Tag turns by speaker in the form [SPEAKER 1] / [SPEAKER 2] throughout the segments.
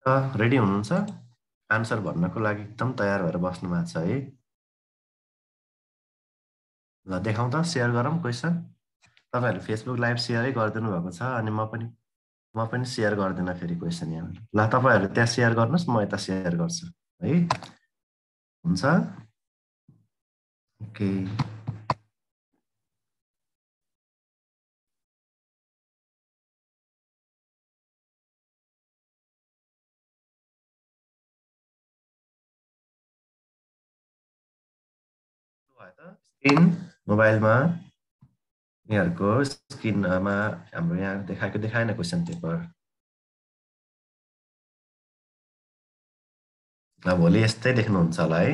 [SPEAKER 1] Ready हुनुहुन्छ answer भन्नको लागि एकदम तयार भएर बस्नु भएको छ है। ल देखाउँ त शेयर गरौँ क्वेसन। तपाईहरुले फेसबुक लाइभ शेयरै गरिदिनु भएको छ अनि म पनि शेयर गर्दिन फेरि क्वेसन यहाँ। ल तपाईहरुले त्यहाँ शेयर गर्नुस् म यता शेयर गर्छु है। हुन्छ ओके। स्क्रिन मोबाइलमा यहाँहरुको स्क्रिनमा हाम्रो यहाँ देखाएन क्वेसन पेपर। भोलि यस्तै देख्नुहुन्छ होला है।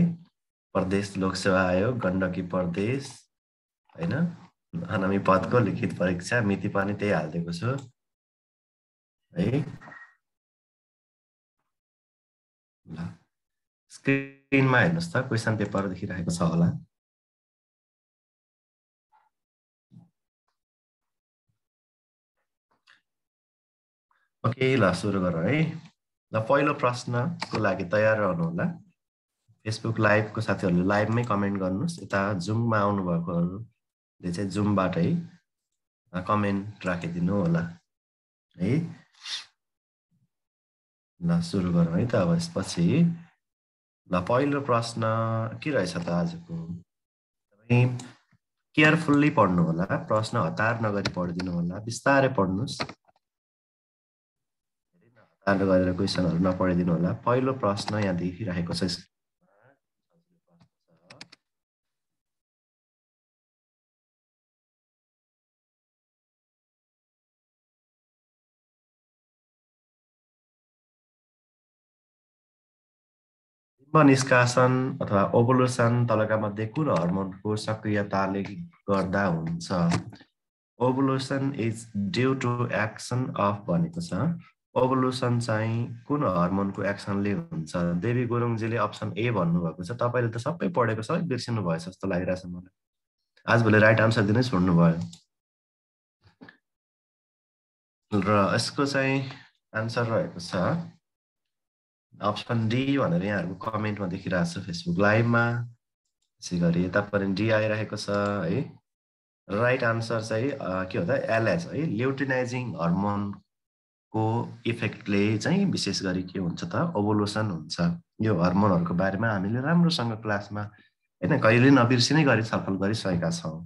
[SPEAKER 1] प्रदेश लोकसेवा आयोग गण्डकी प्रदेश हैन अनामी पदको लिखित परीक्षा मिति पनि त्यही हाल्दिएको छु है। ल स्क्रिनमा हेर्नुस् त क्वेसन पेपर देखिरहेको छ होला। ओके ल सुरु गरौँ है। ल पहिलो प्रश्नको लागि तयार रहनु होला। फेसबुक लाइभको साथीहरुले लाइभमै कमेन्ट गर्नुस्। यता जुममा आउनु भएकोहरुले चाहिँ जुमबाटै कमेन्ट राखिदिनु होला है। ल सुरु गरौँ है त अब यसपछि। ल पहिलो प्रश्न के रहेछ त आजको। तपाई केयरफुल्ली पढ्नु होला। प्रश्न हतार नगरी पढिदिनु होला। बिस्तारै पढ्नुस्। हतार गरेर क्वेशनहरु नपढिदिनु होला। पहिलो प्रश्न यहाँ देखिरहेको छ। डिम्ब निष्कासन अथवा ओभुलेसन तलका मध्ये कुन हर्मोनको सक्रियताले गर्दा हुन्छ। Ovulation is due to action of भनेको छ। ओभुलेसन चाहिँ कुन हर्मोनको एक्सनले हुन्छ। देवी गुरुङजीले अप्सन ए भन्नुभएको छ। तपाईले त सबै पढेको सबै बिर्सिनु भएछ जस्तो लागिरहेछ मलाई। आजभोलि राइट आन्सर दिनै छोड्नु भयो। र यसको चाहिँ आन्सर रहेको छ अप्सन डी भनेर यहाँहरुको कमेन्टमा देखिरहेछ फेसबुक लाइभमा। त्यसैगरी यता पनि डी आइरहेको छ है। राइट आन्सर चाहिँ के हो त एलएच है। ल्युटिनाइजिङ हर्मोनको इफेक्टले चाहिँ विशेष गरी के हुन्छ त ओभुलेसन हुन्छ। यो हर्मोनहरुको बारेमा हामीले राम्रोसँग क्लासमा हैन कहिले नबिर्सिने गरी छलफल गरिसकेका छौं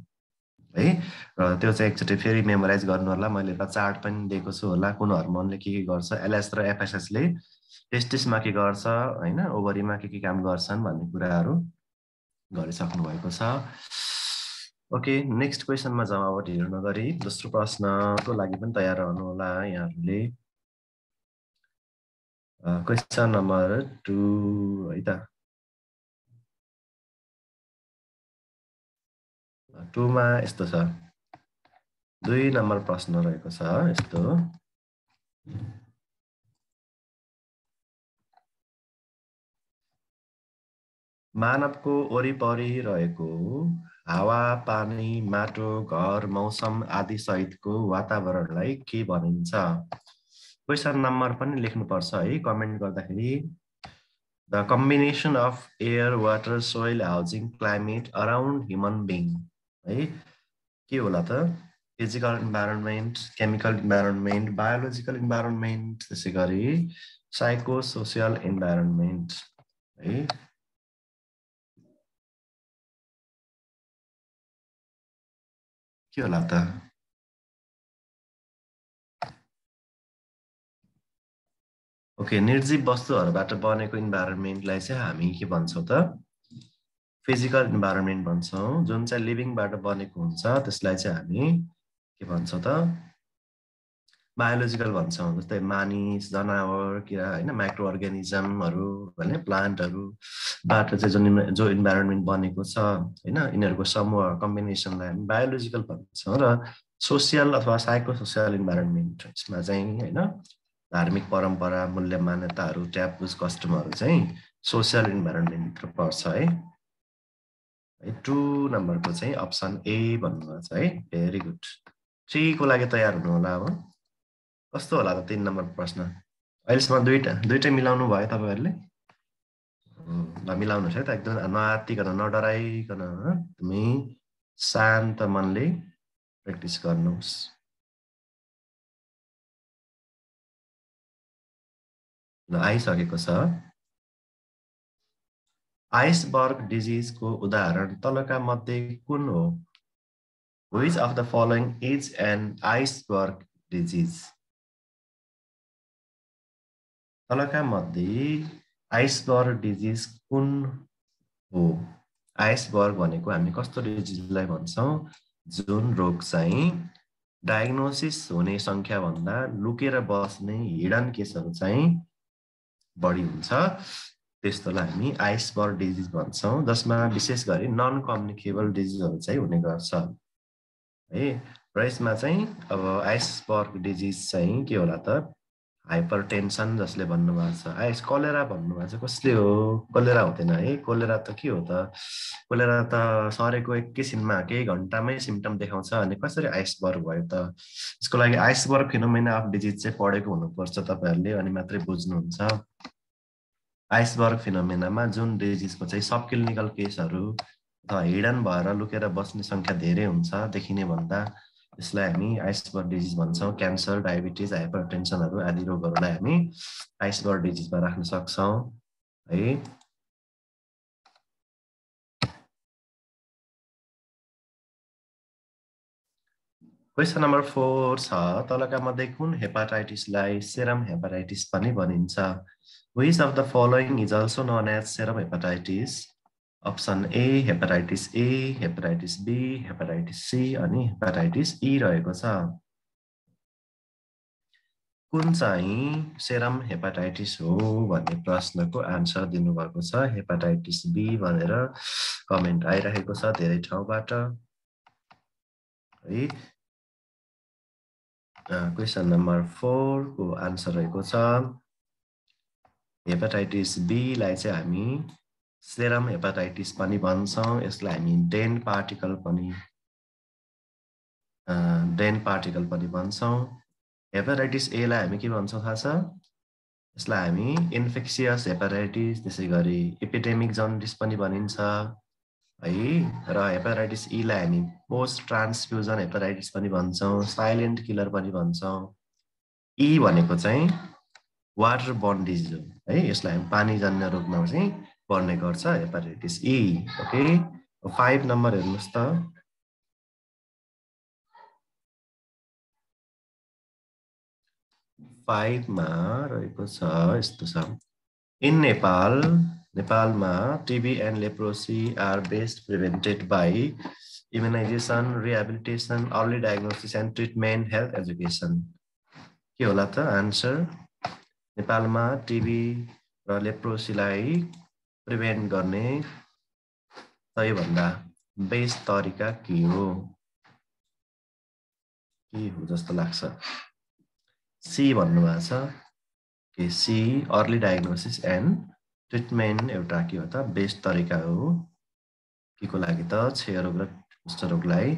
[SPEAKER 1] है। र त्यो चाहिँ एकचोटी फेरि मेमोराइज गर्नु होला। मैले त चार्ट पनि दिएको छु होला कुन हर्मोनले के गर्छ। एलएच र एफएसएच ले टेस्टिसमा के गर्छ हैन ओभरीमा के काम गर्छन् भन्ने कुराहरु गरिसक्नु भएको छ। ओके नेक्स्ट क्वेशनमा जाउँ अब ढिलो नगरी। दोस्रो प्रश्नको लागि पनि तयार रहनु होला यहाँहरुले। क्वेशन नम्बर 2 है त। 2 मा यस्तो छ। 2 नम्बर प्रश्न रहेको छ यस्तो। मानवको वरिपरि रहेको हावा पानी माटो घर मौसम आदि सहितको वातावरणलाई के भनिन्छ। क्वेशन नम्बर पनि लेख्नुपर्छ है कमेन्ट गर्दाखेरि। The combination of air water soil housing climate around human being है के होला त। Physical environment chemical environment biological environment त्यसैगरी साइको सोसियल इन्भाइरोन्मेन्ट है। के होला त। ओके निर्जीव वस्तुहरुबाट बनेको इन्भाइरोन्मेन्टलाई चाहिँ हामी के भन्छौं त फिजिकल इन्भाइरोन्मेन्ट भन्छौं। जुन चाहिँ लिभिङबाट बनेको हुन्छ त्यसलाई चाहिँ हामी के भन्छौं त बायोलोजिकल भन्छौं। जस्तै मानिस जनावर किरा हैन माइक्रो अर्गानिजमहरु हैन प्लान्टहरुबाट चाहिँ जो इन्भाइरोन्मेन्ट बनेको छ हैन यिनीहरुको समूह कम्बिनेसनलाई हामी बायोलोजिकल भन्छौं। र सोशल अथवा साइको सोशल इन्भाइरोन्मेन्ट यसमा चाहिँ हैन धार्मिक परम्परा मूल्य मान्यताहरु ट्याबुज कस्टमहरु चाहिँ सोशल इन्भाइरोन्मेन्ट भित्र पर्छ है। 2 नम्बरको चाहिँ अप्सन ए भन्नुहुन्छ है। Very good. 3 को लागि तयार हुनु होला अब। कस्तो होला त 3 नम्बर प्रश्न। अहिलेसम्म दुईटै मिलाउनु भयो तपाईँहरूले? ल मिलाउनुहोस् है त, एकदम नआत्तिकन नडराइकन एकदमै शान्त मनले प्र्याक्टिस गर्नुहोस्। ल आइसकेको छ। आइसबर्ग डिजिजको उदाहरण तलका मध्ये कुन हो? Which of the following is an iceberg disease? तलका मध्ये आइसबर्ग डिजिज कुन हो? आइसबर्ग भनेको हामी कस्तो डिजिजलाई भन्छौँ? जुन रोग चाहिँ डायग्नोसिस हुने संख्या भन्दा लुकेर बस्ने हिडन केसहरू चाहिँ बढी हुन्छ, त्यस्तोलाई हामी आइसबर्ग डिजिज भन्छौँ, जसमा विशेष गरी नन कम्युनिकेबल डिजिजहरू चाहिँ हुने गर्छ है। र यसमा चाहिँ अब आइसबर्ग डिजिज चाहिँ के होला त? हाइपरटेन्सन जसले भन्नुभएको छ। कलेरा भन्नुभएको छ, कसले हो? कलेरा हुँदैन है। कलेरा त के हो त? कलेरा त सरेको एकैछिनमा केही घन्टामै सिम्टम देखाउँछ, अनि कसरी आइसबर्ग भयो त? यसको लागि आइसबर्ग फिनोमेना अफ डिजिज चाहिँ पढेको हुनुपर्छ तपाईँहरूले, अनि मात्रै बुझ्नुहुन्छ। आइसबर्ग फिनोमेनामा जुन डिजिजको चाहिँ सब क्लिनिकल केसहरू अथवा हिडन भएर लुकेर बस्ने संख्या धेरै हुन्छ देखिने भन्दा, यसलाई हामी आइसबर्ग डिजिज भन्छौँ। क्यान्सर, डायबिटिज, हाइपरटेन्सनहरू आदि रोगहरूलाई हामी आइसबर्ग डिजिजमा राख्न सक्छौँ है। क्वेसन नम्बर 4 छ, तलका मध्ये कुन हेपाटाइटिसलाई सेरम हेपाटाइटिस पनि भनिन्छ? Which of the following is also known as serum hepatitis? Option A hepatitis A, hepatitis B, hepatitis C अनि हेपाटाइटिस ई रहेको छ। कुन चाहिँ सेरम हेपाटाइटिस हो भन्ने प्रश्नको आन्सर दिनुभएको छ हेपाटाइटिस बी भनेर कमेन्ट आइरहेको छ धेरै ठाउँबाट है। क्वेसन नम्बर 4 को आन्सर रहेको छ हेपाटाइटिस बी लाई चाहिँ हामी सेरम हेपाटाइटिस पनि भन्छौँ। यसलाई हामी डेन पार्टिकल पनि भन्छौँ। हेपाटाइटिस ए लाई हामी के भन्छौँ थाहा छ? यसलाई हामी इन्फेक्सियस हेपाटाइटिस, त्यसै गरी एपिडेमिक जन्डिस पनि भनिन्छ है। र हेपाटाइटिस ई लाई हामी पोस्ट ट्रान्सफ्युजन हेपाटाइटिस पनि भन्छौँ, साइलेन्ट किलर पनि भन्छौँ। ई भनेको चाहिँ वाटर बोर्न डिजिज हो है। यसलाई हामी पानीजन्य रोगमा चाहिँ पर्ने गर्छ हेपाटाइटिस ई। ओके, 5 नम्बर हेर्नुहोस् त। 5 मा रहेको छ यस्तो छ, इन नेपालमा TB and leprosy are best prevented by immunization, rehabilitation, early diagnosis and treatment, health education. के होला त आन्सर? नेपालमा टिबी र लेप्रोसीलाई प्रिभेन्ट गर्ने सबैभन्दा बेस्ट तरिका के हो? के हो जस्तो लाग्छ? सी भन्नुभएको छ कि C early diagnosis and treatment एउटा के हो त बेस्ट तरिका हो के को लागि त? क्षयरोग र कुष्ठरोगलाई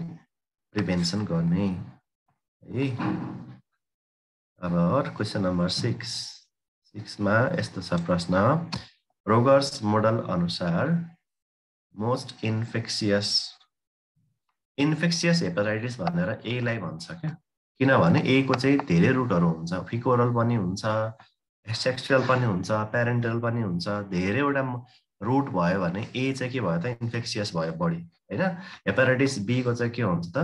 [SPEAKER 1] प्रिभेन्सन गर्ने है। अब क्वेसन नम्बर 6 मा यस्तो छ प्रश्न, रोगर्स मोडल अनुसार मोस्ट इन्फेक्सियस हेपाटाइटिस भनेर ए लाई भन्छ क्या, किनभने ए को चाहिँ धेरै रुटहरू हुन्छ, फिकोरल पनि हुन्छ, सेक्सुअल पनि हुन्छ, प्यारेन्टल पनि हुन्छ, धेरैवटा रुट भयो भने ए चाहिँ के भयो त? इन्फेक्सियस भयो बढी हैन। हेपाटाइटिस बी को चाहिँ के हुन्छ त?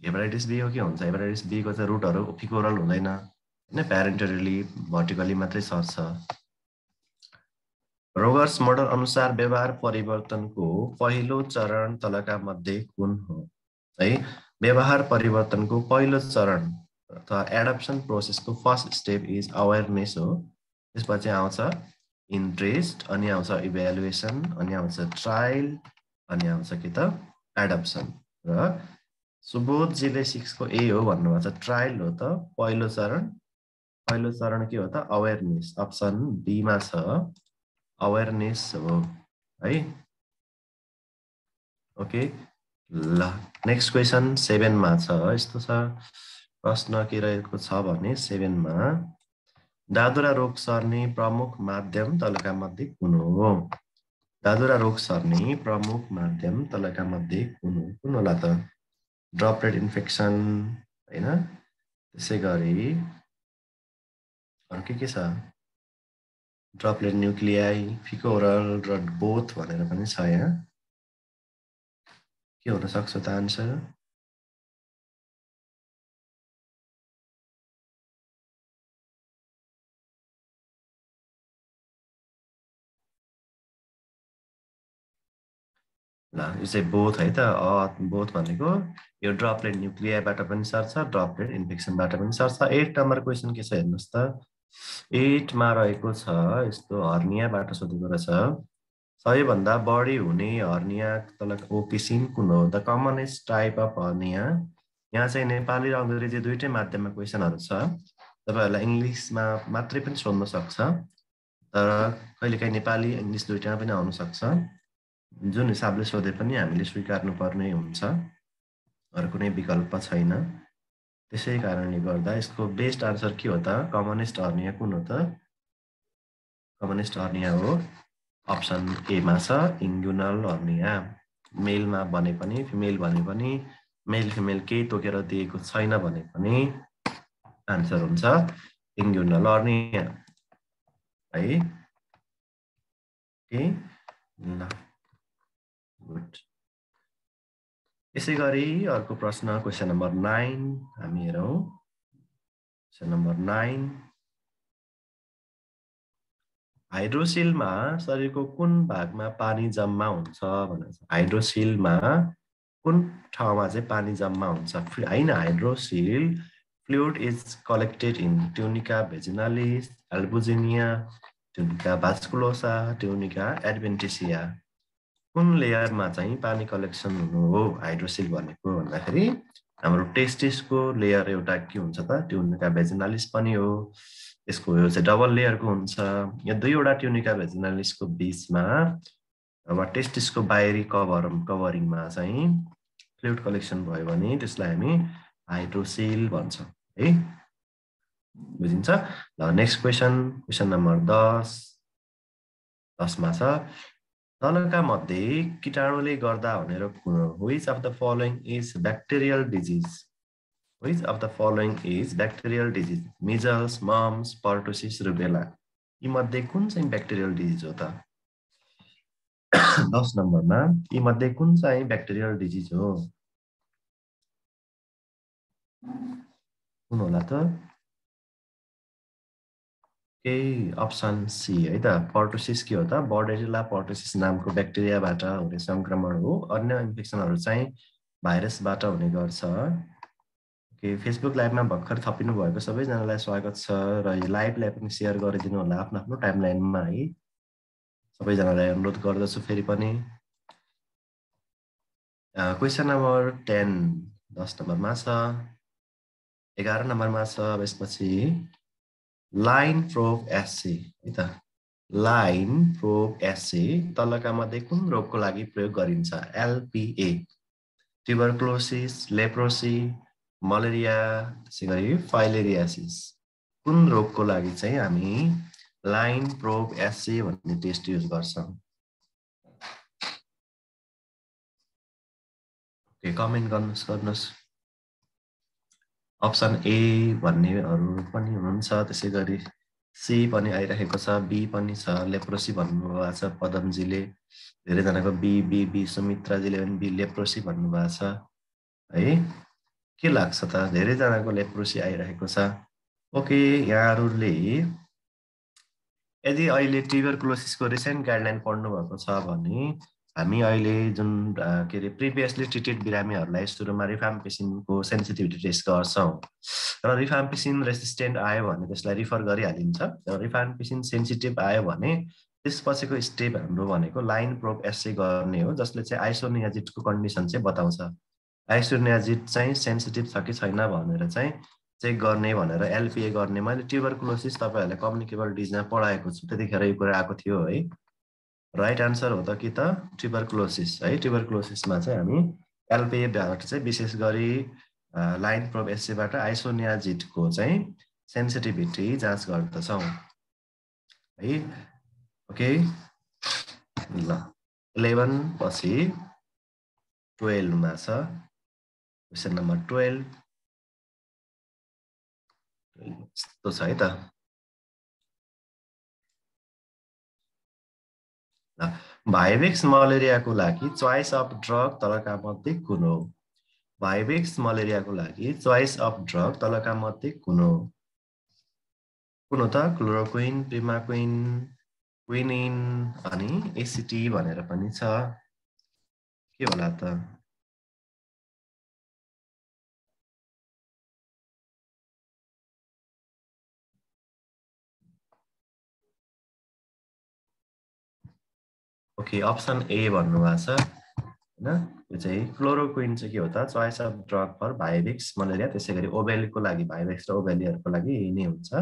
[SPEAKER 1] हेपाटाइटिस बी को के हुन्छ? हेपाटाइटिस बी को चाहिँ रुटहरू फिकोरल हुँदैन हैन, प्यारेन्टली भर्टिकली मात्रै सर्छ। रोगर्स मोडल अनुसार व्यवहार परिवर्तनको पहिलो चरण तलका मध्ये कुन हो? है, व्यवहार परिवर्तनको पहिलो चरण अथवा एडप्सन प्रोसेसको फर्स्ट स्टेप इज अवेरनेस हो। त्यसपछि आउँछ इन्ट्रेस्ट, अनि आउँछ इभ्यालुएसन, अनि आउँछ ट्रायल, अनि आउँछ के त? एडप्सन। र सुबोधजीले 6 को ए हो भन्नुभएको छ, ट्रायल हो त पहिलो चरण। पहिलो चरण के हो त? अवेरनेस। अप्सन बी मा छ अवेरनेस हो है। ओके, ल नेक्स्ट क्वेसन 7 मा छ यस्तो छ प्रश्न के रहेको छ भने 7 मा दादुरा रोग सर्ने प्रमुख माध्यम तलका मध्ये कुन हो? दादुरा रोग सर्ने प्रमुख माध्यम तलका मध्ये कुन होला त? ड्रपलेट इन्फेक्सन हैन, त्यसै गरी अरु के छ? ड्रपलेट न्युक्लियाई, फिकोरल र बोथ भनेर पनि छ यहाँ। के हुन सक्छ त आन्सर? ल यो चाहिँ बोथ है त। बोथ भनेको यो ड्रपलेट न्युक्लियाबाट पनि सर्छ, ड्रपलेट इन्फेक्सनबाट पनि सर्छ। 8 नम्बर क्वेसन के छ हेर्नुस् त। 8 मा रहेको छ यस्तो हर्नियाबाट सोधेको रहेछ। सबैभन्दा बढी हुने हर्निया तलक ओपिसिन कुन हो? The commonest type of hernia. यहाँ चाहिँ नेपाली र अङ्ग्रेजी दुईटै माध्यममा क्वेसनहरु छ। तपाईहरुलाई इंग्लिशमा मात्रै पनि सोध्न सक्छ, तर कहिलेकाहीँ नेपाली इंग्लिश दुईटैमा पनि आउन सक्छ। जुन हिसाबले सोधे पनि हामीले स्वीकार्नु पर्ने हुन्छ, अरु कुनै विकल्प छैन। त्यसै कारणले गर्दा यसको बेस्ट आन्सर के हो त? कमनेस्ट हर्निया कुन हो त? कमनेस्ट हर्निया हो अप्सन ए मा छ इन्गुनल हर्निया। मेलमा भने पनि फिमेल भने पनि मेल फिमेल केही तोकेर दिएको छैन भने पनि आन्सर हुन्छ इन्गुनल हर्निया है। ओके ल गुड। यसै गरी अर्को प्रश्न क्वेशन नम्बर 9 हामी हेरौं। क्वेशन नम्बर 9 हाइड्रोसिलमा शरीरको कुन भागमा पानी जम्मा हुन्छ भनेको छ। हाइड्रोसिलमा कुन ठाउँमा चाहिँ पानी जम्मा हुन्छ? हैन, hydrocele fluid is collected in tunica vaginalis, albuginea, tunica vasculosa, tunica adventitia. कुन लेयरमा चाहिँ पानी कलेक्सन हुनु हो हाइड्रोसिल भनेको भन्दाखेरि हाम्रो टेस्टिसको लेयर एउटा के हुन्छ त? ट्युनिका भेजिनालिस पनि हो। यसको यो चाहिँ डबल लेयरको हुन्छ। यो दुईवटा ट्युनिका भेजिनालिसको बीचमा अब टेस्टिसको बाहिरी कभरिङमा चाहिँ फ्लुइड कलेक्सन भयो भने त्यसलाई हामी हाइड्रोसिल भन्छौं है। बुझिन्छ? ल नेक्स्ट क्वेशन, क्वेशन नम्बर 10 मा छ तलका मध्ये कीटाणुले गर्दा भनेर कुन हो? Which of the following is bacterial disease? Which of the following is bacterial disease? Measles, mumps, pertussis, rubella. यी मध्ये कुन चाहिँ ब्याक्टेरियल डिजिज हो त? 10 नम्बरमा यी मध्ये कुन चाहिँ ब्याक्टेरियल डिजिज हो? कुन होला त? अप्सन सी है त। पर्टुसिस के हो त? बर्डेरिला पर्टुसिस नामको ब्याक्टेरियाबाट हुने संक्रमण हो। अन्य इन्फेक्सनहरु चाहिँ भाइरसबाट हुने गर्छ। ओके, फेसबुक लाइभमा भर्खर थपिनु भएको सबैजनालाई स्वागत छ र यो लाइभलाई पनि शेयर गरिदिनु होला आफ्नो आफ्नो टाइमलाइनमा है। सबैजनालाई अनुरोध गर्दछु फेरि पनि। क्वेशन नम्बर 10 10 नम्बरमा छ। 11 नम्बरमा छ। यसपछि लाइन प्रोब एस्से है त। लाइन प्रोब एस्से तलका मध्ये कुन रोगको लागि प्रयोग गरिन्छ? एलपीए, ट्युबरक्लोसिस, लेप्रोसी, मलेरिया, त्यसै गरी फाइलेरियासिस। कुन रोगको लागि चाहिँ हामी लाइन प्रोब एस्से भन्ने टेस्ट युज गर्छौं? ओके, कमेन्ट गर्नुस्। अप्सन ए भन्नेहरु पनि हुनुहुन्छ, त्यसै गरी सी पनि आइरहेको छ, बी पनि छ। लेप्रोसी भन्नुभएको छ पदमजीले, धेरै जनाको बी सुमित्राजीले पनि बी लेप्रोसी भन्नुभएको छ है। के लाग्छ त? धेरै जनाको लेप्रोसी आइरहेको छ। ओके, यहाँहरुले यदि अहिले ट्युबरक्लोसिसको रिसेन्ट गाइडलाइन पढ्नु भएको छ भने हामी अहिले जुन के रे प्रिभियसली ट्रिटेड बिरामीहरुलाई सुरुमा रिफाम्पिसिनको सेन्सिटिभिटी टेस्ट गर्छौं र रिफाम्पिसिन रेसिस्टेन्ट आयो भने त्यसलाई रिफर गरिहालिन्छ। र रिफाम्पिसिन सेन्सिटिभ आयो भने त्यसपछिको स्टेप हाम्रो भनेको लाइन प्रोब एस्से गर्ने हो, जसले चाहिँ आइसोनियाजिटको कन्डिसन चाहिँ बताउँछ। आइसोनियाजिट चाहिँ सेन्सिटिभ छ कि छैन भनेर चाहिँ चेक गर्ने भनेर एलपीए गर्ने। मैले ट्युबरक्लोसिस तपाईहरुलाई कम्युनिकेबल डिजिजमा पढाएको छु, त्यतिखेर यो कुरा आएको थियो है। राइट आन्सर हो त कि त ट्युबरक्लोसिस है। ट्युबरक्लोसिसमा चाहिँ हामी एलपीए बाट चाहिँ विशेष गरी लाइन प्रोब एस्सेबाट आइसोनियाजिटको चाहिँ सेन्सिटिभिटी जाँच गर्दछौँ है। ओके ल 11 पछि 12 मा छ क्वेशन नम्बर 12 यस्तो छ है त। भाइभेक्स मलेरियाको लागि चोइस अफ ड्रग तलका मध्ये कुन हो? भाइभेक्स मलेरियाको लागि चोइस अफ ड्रग तलका मध्ये कुन हो? कुन हो त? क्लोरोक्विन, प्रिमाक्विन, क्विनिन अनि एसिटी भनेर पनि छ। के होला त? ओके अप्सन ए भन्नुभएको छ हैन। यो चाहिँ क्लोरोक्विन चाहिँ के हो त? Choice of drug for vivax malaria. त्यसैगरी ओबेलीको लागि भाइभेक्स र ओबेलीहरुको लागि यही नै हुन्छ।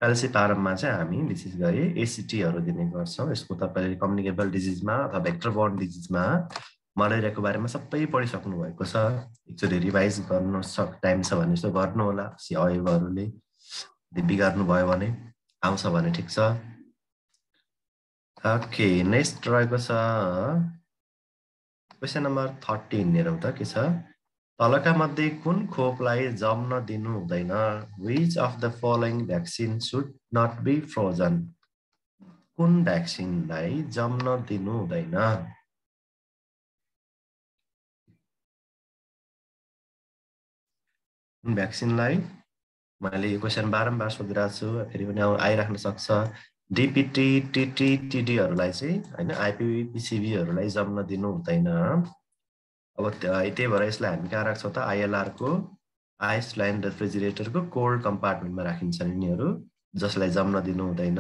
[SPEAKER 1] क्याल्सिपारममा चाहिँ हामी विशेष गरी एसिटीहरु दिने गर्छौं। यसको तपाईले कम्युनिकेबल डिजिजमा अथवा भेक्टर बोर्न डिजिजमा मलेरियाको बारेमा सबै पढिसक्नु भएको छ। एकचोटि रिभाइज गर्न टाइम छ भने यसो गर्नु होला। अयबहरुले बिगार्नु भयो भने आउँछ भने ठीक छ। ओके नेक्स्ट रहेको छ क्वेशन नम्बर 13 हेरौँ त के छ। तलका मध्ये कुन खोपलाई जम्न दिनु हुँदैन? Which of the following vaccine should not be frozen? कुन भ्याक्सिनलाई जम्न दिनु हुँदैन? कुन भ्याक्सिनलाई? मैले यो क्वेशन बारम्बार सोधिरहेको छु, फेरि पनि आइराख्न सक्छ। डीपीटी, टीटी, टीडीहरुलाई चाहिँ हैन आईपीवी, पीसीबीहरुलाई जम्न दिनु हुँदैन। अब त्यही भएर यसलाई हामी कहाँ राख्छौं त? आईएलआर को आइसल्यान्ड रेफ्रिजरेटरको कोल्ड कम्पार्टमेन्टमा राखिन्छन् यिनीहरु, जसलाई जम्न दिनु हुँदैन।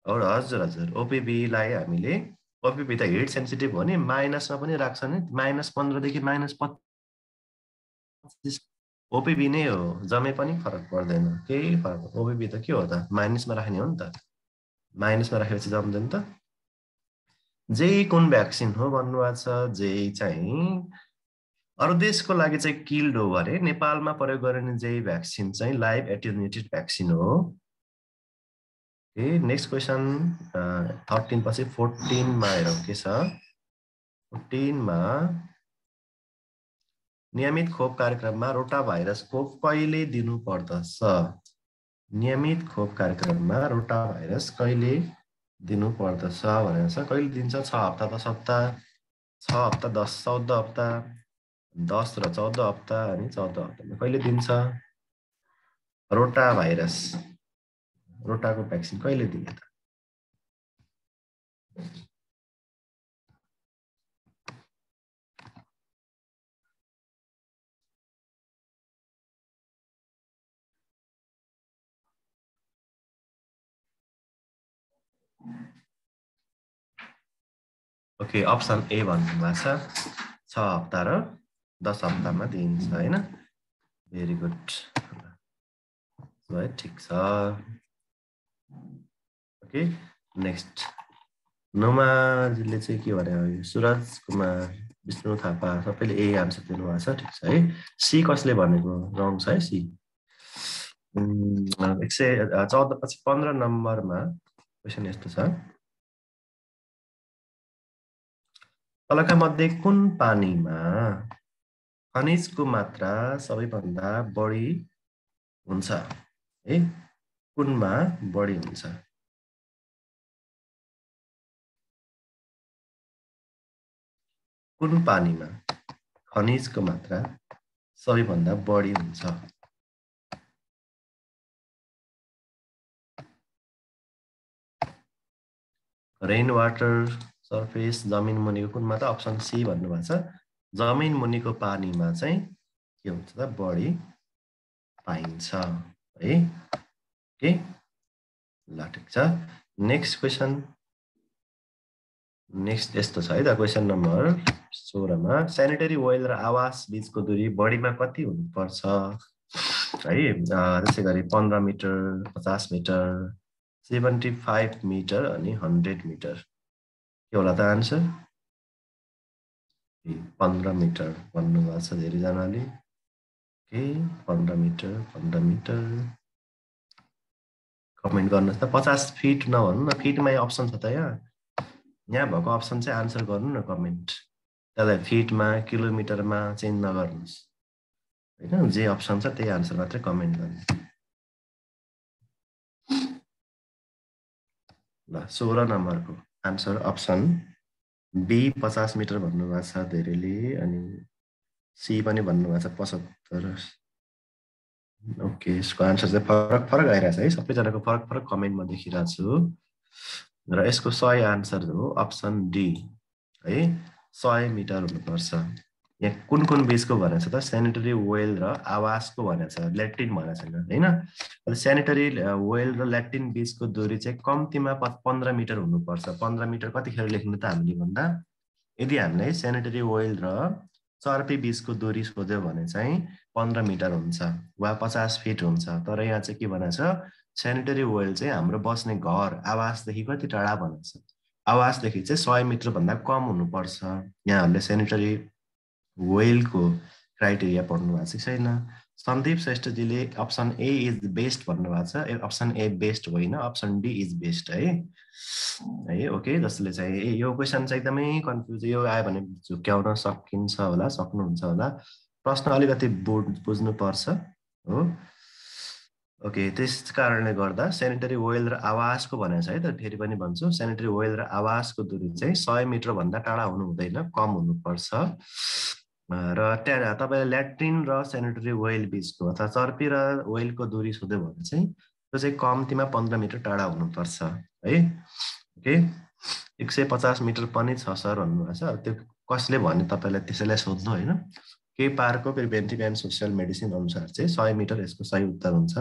[SPEAKER 1] और हजुर हजुर ओपीबी लाई हामीले ओपीबी त हिट सेन्सिटिभ हो नि, माइनसमा पनि राख्छ नि। -15 देखि -25 ओपीबी नै हो, जमे पनि फरक पर्दैन, केही फरक। ओपीबी त के हो त? माइनसमा राख्ने हो नि त, माइनसमा राखेपछि जम्दैन त। जेई कुन भ्याक्सिन हो भन्नुभएको छ। जेई चाहिँ अरु देशको लागि चाहिँ किल्ड हो भने नेपालमा प्रयोग गरिने जेई भ्याक्सिन चाहिँ लाइभ एटेन्युएटेड भ्याक्सिन हो। ओके नेक्स्ट क्वेशन 13 पछि 14 मा हेरौँ के छ। 14 मा नियमित खोप कार्यक्रममा रोटा भाइरस खोप कहिले दिनु पर्दछ? नियमित खोप कार्यक्रममा रोटा भाइरस कहिले दिनु पर्दछ भनेर छ। कहिले दिन्छ? 6 हप्ता, 10 हप्ता, 6 हप्ता, 10, 14 हप्ता, 10 र 14 हप्ता अनि 14 हप्तामा कहिले दिन्छ? रोटा भाइरस, रोटाको भ्याक्सिन कहिले दिने त? ओके अप्सन ए भन्नुभएको छ 6 हप्ता र 10 हप्तामा दिइन्छ हैन। भेरी गुड है, ठीक छ। ओके नेक्स्ट नोमाजीले चाहिँ के भने, सुरज कुमार, विष्णु थापा सबैले ए आन्सर दिनुभएको छ, ठीक छ है। सी कसले भनेको रङ छ है सी। 114 पछि 15 नम्बरमा क्वेशन यस्तो छ। तलका मध्ये कुन पानीमा खनिजको मात्रा सबैभन्दा बढी हुन्छ है? कुनमा बढी हुन्छ? कुन पानीमा खनिजको मात्रा सबैभन्दा बढी हुन्छ? रेन वाटर, सरफेस, जमिन मुनिको कुनमा त? अप्सन सी भन्नुभएको छ। जमिन मुनिको पानीमा चाहिँ के हुन्छ त? बढी पाइन्छ है। ओके ल ठीक छ। नेक्स्ट क्वेशन नेक्स्ट यस्तो छ है त। क्वेशन नम्बर 16 मा स्यानिटरी ओइल र आवास बीचको दूरी बढीमा कति हुनुपर्छ है? त्यसै गरी 15 मिटर, 50 मिटर, 75 मिटर अनि 100 मिटर। के होला त आन्सर? 15 मिटर भन्नुभएको छ धेरैजनाले। ओके 15 मिटर, 15 मिटर कमेन्ट गर्नुहोस् त 50 फिट नभन्नु न फिटमा अप्सन छ त यहाँ भएको अप्सन चाहिँ आन्सर गर्नु न कमेन्ट त्यसलाई फिटमा किलोमिटरमा चेन्ज नगर्नुहोस् हैन जे अप्सन छ त्यही आन्सर मात्रै कमेन्ट गर्नु ल 16 नम्बरको आन्सर अप्सन बी 50 मिटर भन्नुभएको छ धेरैले अनि सी पनि भन्नुभएको छ 75 ओके यसको आन्सर चाहिँ फरक फरक आइरहेछ है सबैजनाको फरक फरक कमेन्टमा देखिरहेको छु र यसको सही आन्सर हो अप्सन डी है 100 मिटर हुनुपर्छ यहाँ कुन बीचको भनेको छ त सेनिटरी वेल र आवासको भनेको छ ल्याट्रिन भनेको छैन हैन अब सेनिटरी वेल र ल्याट्रिन बीचको दूरी चाहिँ कम्तीमा 15 मिटर हुनुपर्छ 15 मिटर कतिखेर लेख्नु त हामीले भन्दा यदि हामीले सेनिटरी वेल र चर्पी बीचको दूरी सोध्यो भने चाहिँ 15 मिटर हुन्छ वा 50 फिट हुन्छ तर यहाँ चाहिँ के भनेको छ सेनिटरी वेल चाहिँ हाम्रो बस्ने घर आवासदेखि कति टाढा भनेको छ आवासदेखि चाहिँ 100 मिटर भन्दा कम हुनुपर्छ यहाँहरूले सेनिटरी वेलको क्राइटेरिया पढ्नु भएको छैन सन्दीप श्रेष्ठजीले अप्सन ए इज बेस्ट भन्नुभएको छ अप्सन ए बेस्ट होइन अप्सन डी इज बेस्ट है ओके जसले चाहिँ यो क्वेसन चाहिँ एकदमै कन्फ्युज यो आयो भने झुक्क्याउन सकिन्छ होला सक्नुहुन्छ होला प्रश्न अलिकति बुझ्नुपर्छ हो ओके त्यस कारणले गर्दा सेनिटरी वेल र आवासको भनेको छ है त फेरि पनि भन्छु सेनिटरी वेल र आवासको दूरी चाहिँ 100 मिटर भन्दा टाढा हुनु हुँदैन कम हुनुपर्छ र तपाईले ल्याट्रिन र सेनिटरी वेल बीचको अथवा चर्पी र वेलको दूरी सोध्यो भने चाहिँ त्यो चाहिँ कम्तीमा 15 मिटर टाढा हुनुपर्छ है ओके 150 मिटर पनि छ सर भन्नुभएको छ त्यो कसले भन्यो तपाईलाई त्यसैलाई सोध्नु हैन के पारको प्रिभेन्टिभ एन्ड सोशल मेडिसिन अनुसार चाहिँ 100 मिटर यसको सही उत्तर हुन्छ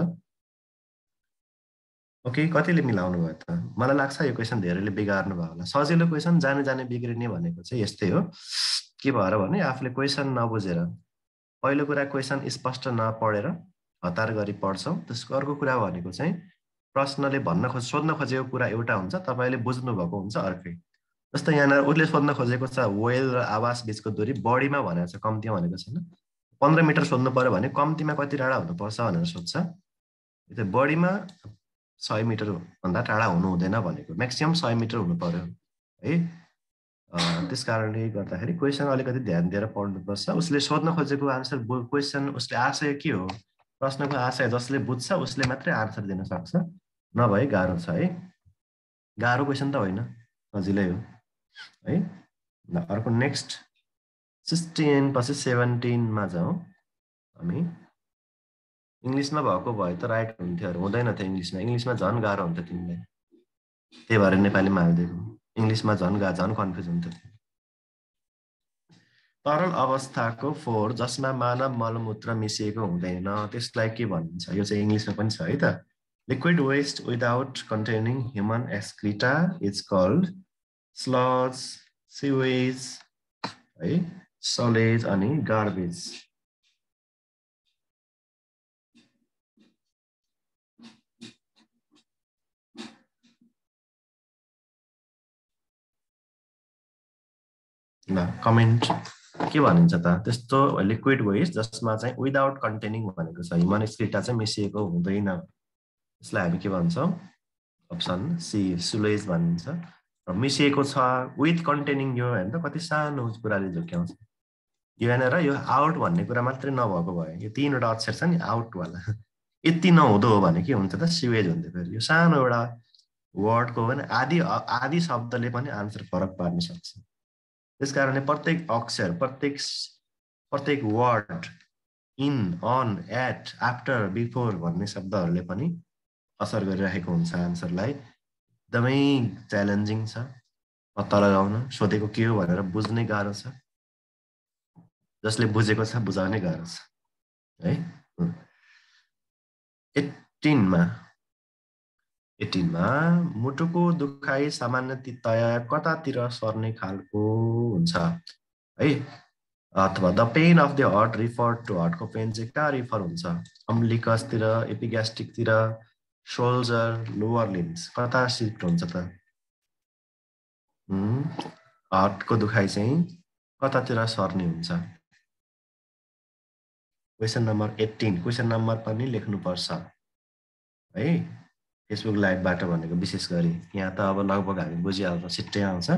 [SPEAKER 1] ओके कतिले मिलाउनु भयो त मलाई लाग्छ यो क्वेसन धेरैले बिगार्नु भयो होला सजिलो क्वेसन जाने जाने बिग्रिने भनेको चाहिँ यस्तै हो के भएर भने आफूले क्वेसन नबुझेर पहिलो कुरा क्वेसन स्पष्ट नपढेर हतार गरी पढ्छौं त्यसको अर्को कुरा भनेको चाहिँ प्रश्नले सोध्न खोजेको कुरा एउटा हुन्छ तपाईले बुझ्नु भएको हुन्छ अर्कै जस्तै यहाँ उले सोध्न खोजेको छ वेल र आवास बीचको दूरी बढीमा भनेको छ कम्तीमा भनेको छैन 15 मिटर सोध्नु पर्यो भने कम्तीमा कति टाढा हुनुपर्छ भनेर सोध्छ त्यो बढीमा 100 मिटर भन्दा टाढा हुनु हुँदैन भनेको म्याक्सिमम 100 मिटर हुनु पर्यो है त्यस कारणले गर्दाखेरि क्वेसन अलिकति ध्यान दिएर पढ्नुपर्छ उसले सोध्न खोजेको आन्सर क्वेसन उसले आशय के हो प्रश्नको आशय जसले बुझ्छ उसले मात्रै आन्सर दिन सक्छ नभए गाह्रो छ है गाह्रो क्वेसन त होइन सजिलै हो है ल अर्को नेक्स्ट 16 पछि 17 मा जाउँ हामी इंग्लिशमा भएको भए त राइट हुन्थ्यो हुँदैन थियो इंग्लिशमा झन् गाह्रो हुन्छ तिमीलाई त्यही भएर नेपालीमा हाल्दिएको इंग्लिशमा झन् कन्फ्युज हुन्थ्यो तरल अवस्थाको फोहोर जसमा मानव मलमूत्र मिसिएको हुँदैन त्यसलाई के भनिन्छ यो चाहिँ इंग्लिशमा पनि छ है त liquid waste without containing human excreta is called sludge sewage है सलेज अनि गार्बेज ल कमेन्ट के भनिन्छ त त्यस्तो लिक्विड वेस्ट जसमा चाहिँ विदाउट कन्टेनिङ भनेको छ ह्युमन एक्सक्रिटा चाहिँ मिसिएको हुँदैन यसलाई हामी के भन्छौं अप्सन सी सुलेज भनिन्छ र मिसिएको छ विथ कन्टेनिङ यो हैन त कति सानो कुराले झुक्याउँछ यो हैन र यो आउट भन्ने कुरा मात्रै नभएको भयो यो तीनवटा अक्षर छ नि आउट वाला यति नहुँदो हो भने के हुन्छ त सिवेज हुन्थ्यो फेरि यो सानो एउटा वर्डको पनि आदि शब्दले पनि आन्सर फरक पार्न सक्छ त्यसकारणले प्रत्येक अक्षर प्रत्येक word in on at after before भन्ने शब्दहरूले पनि असर गरिरहेको हुन्छ आन्सरलाई एकदमै च्यालेन्जिङ छ पत्ता लगाउन सोधेको के हो भनेर बुझ्नै गाह्रो छ जसले बुझेको छ बुझाउनै गाह्रो छ है 18 मा मुटुको दुखाइ सामान्यतया कतातिर सर्ने खालको हुन्छ है अथवा the pain of the heart refer to हार्टको पेन चाहिँ कहाँ रिफर हुन्छ अम्बिलिकसतिर एपिग्यास्ट्रिकतिर शोल्डर लोअर लिम्स कता शिफ्ट हुन्छ त हार्टको दुखाइ चाहिँ कतातिर सर्ने हुन्छ क्वेशन नम्बर 18 क्वेशन नम्बर पनि लेख्नुपर्छ है फेसबुक लाइभबाट भनेको विशेष गरी यहाँ त अब लगभग हामी बुझिहाल्छौँ, छिट्टै आउँछ।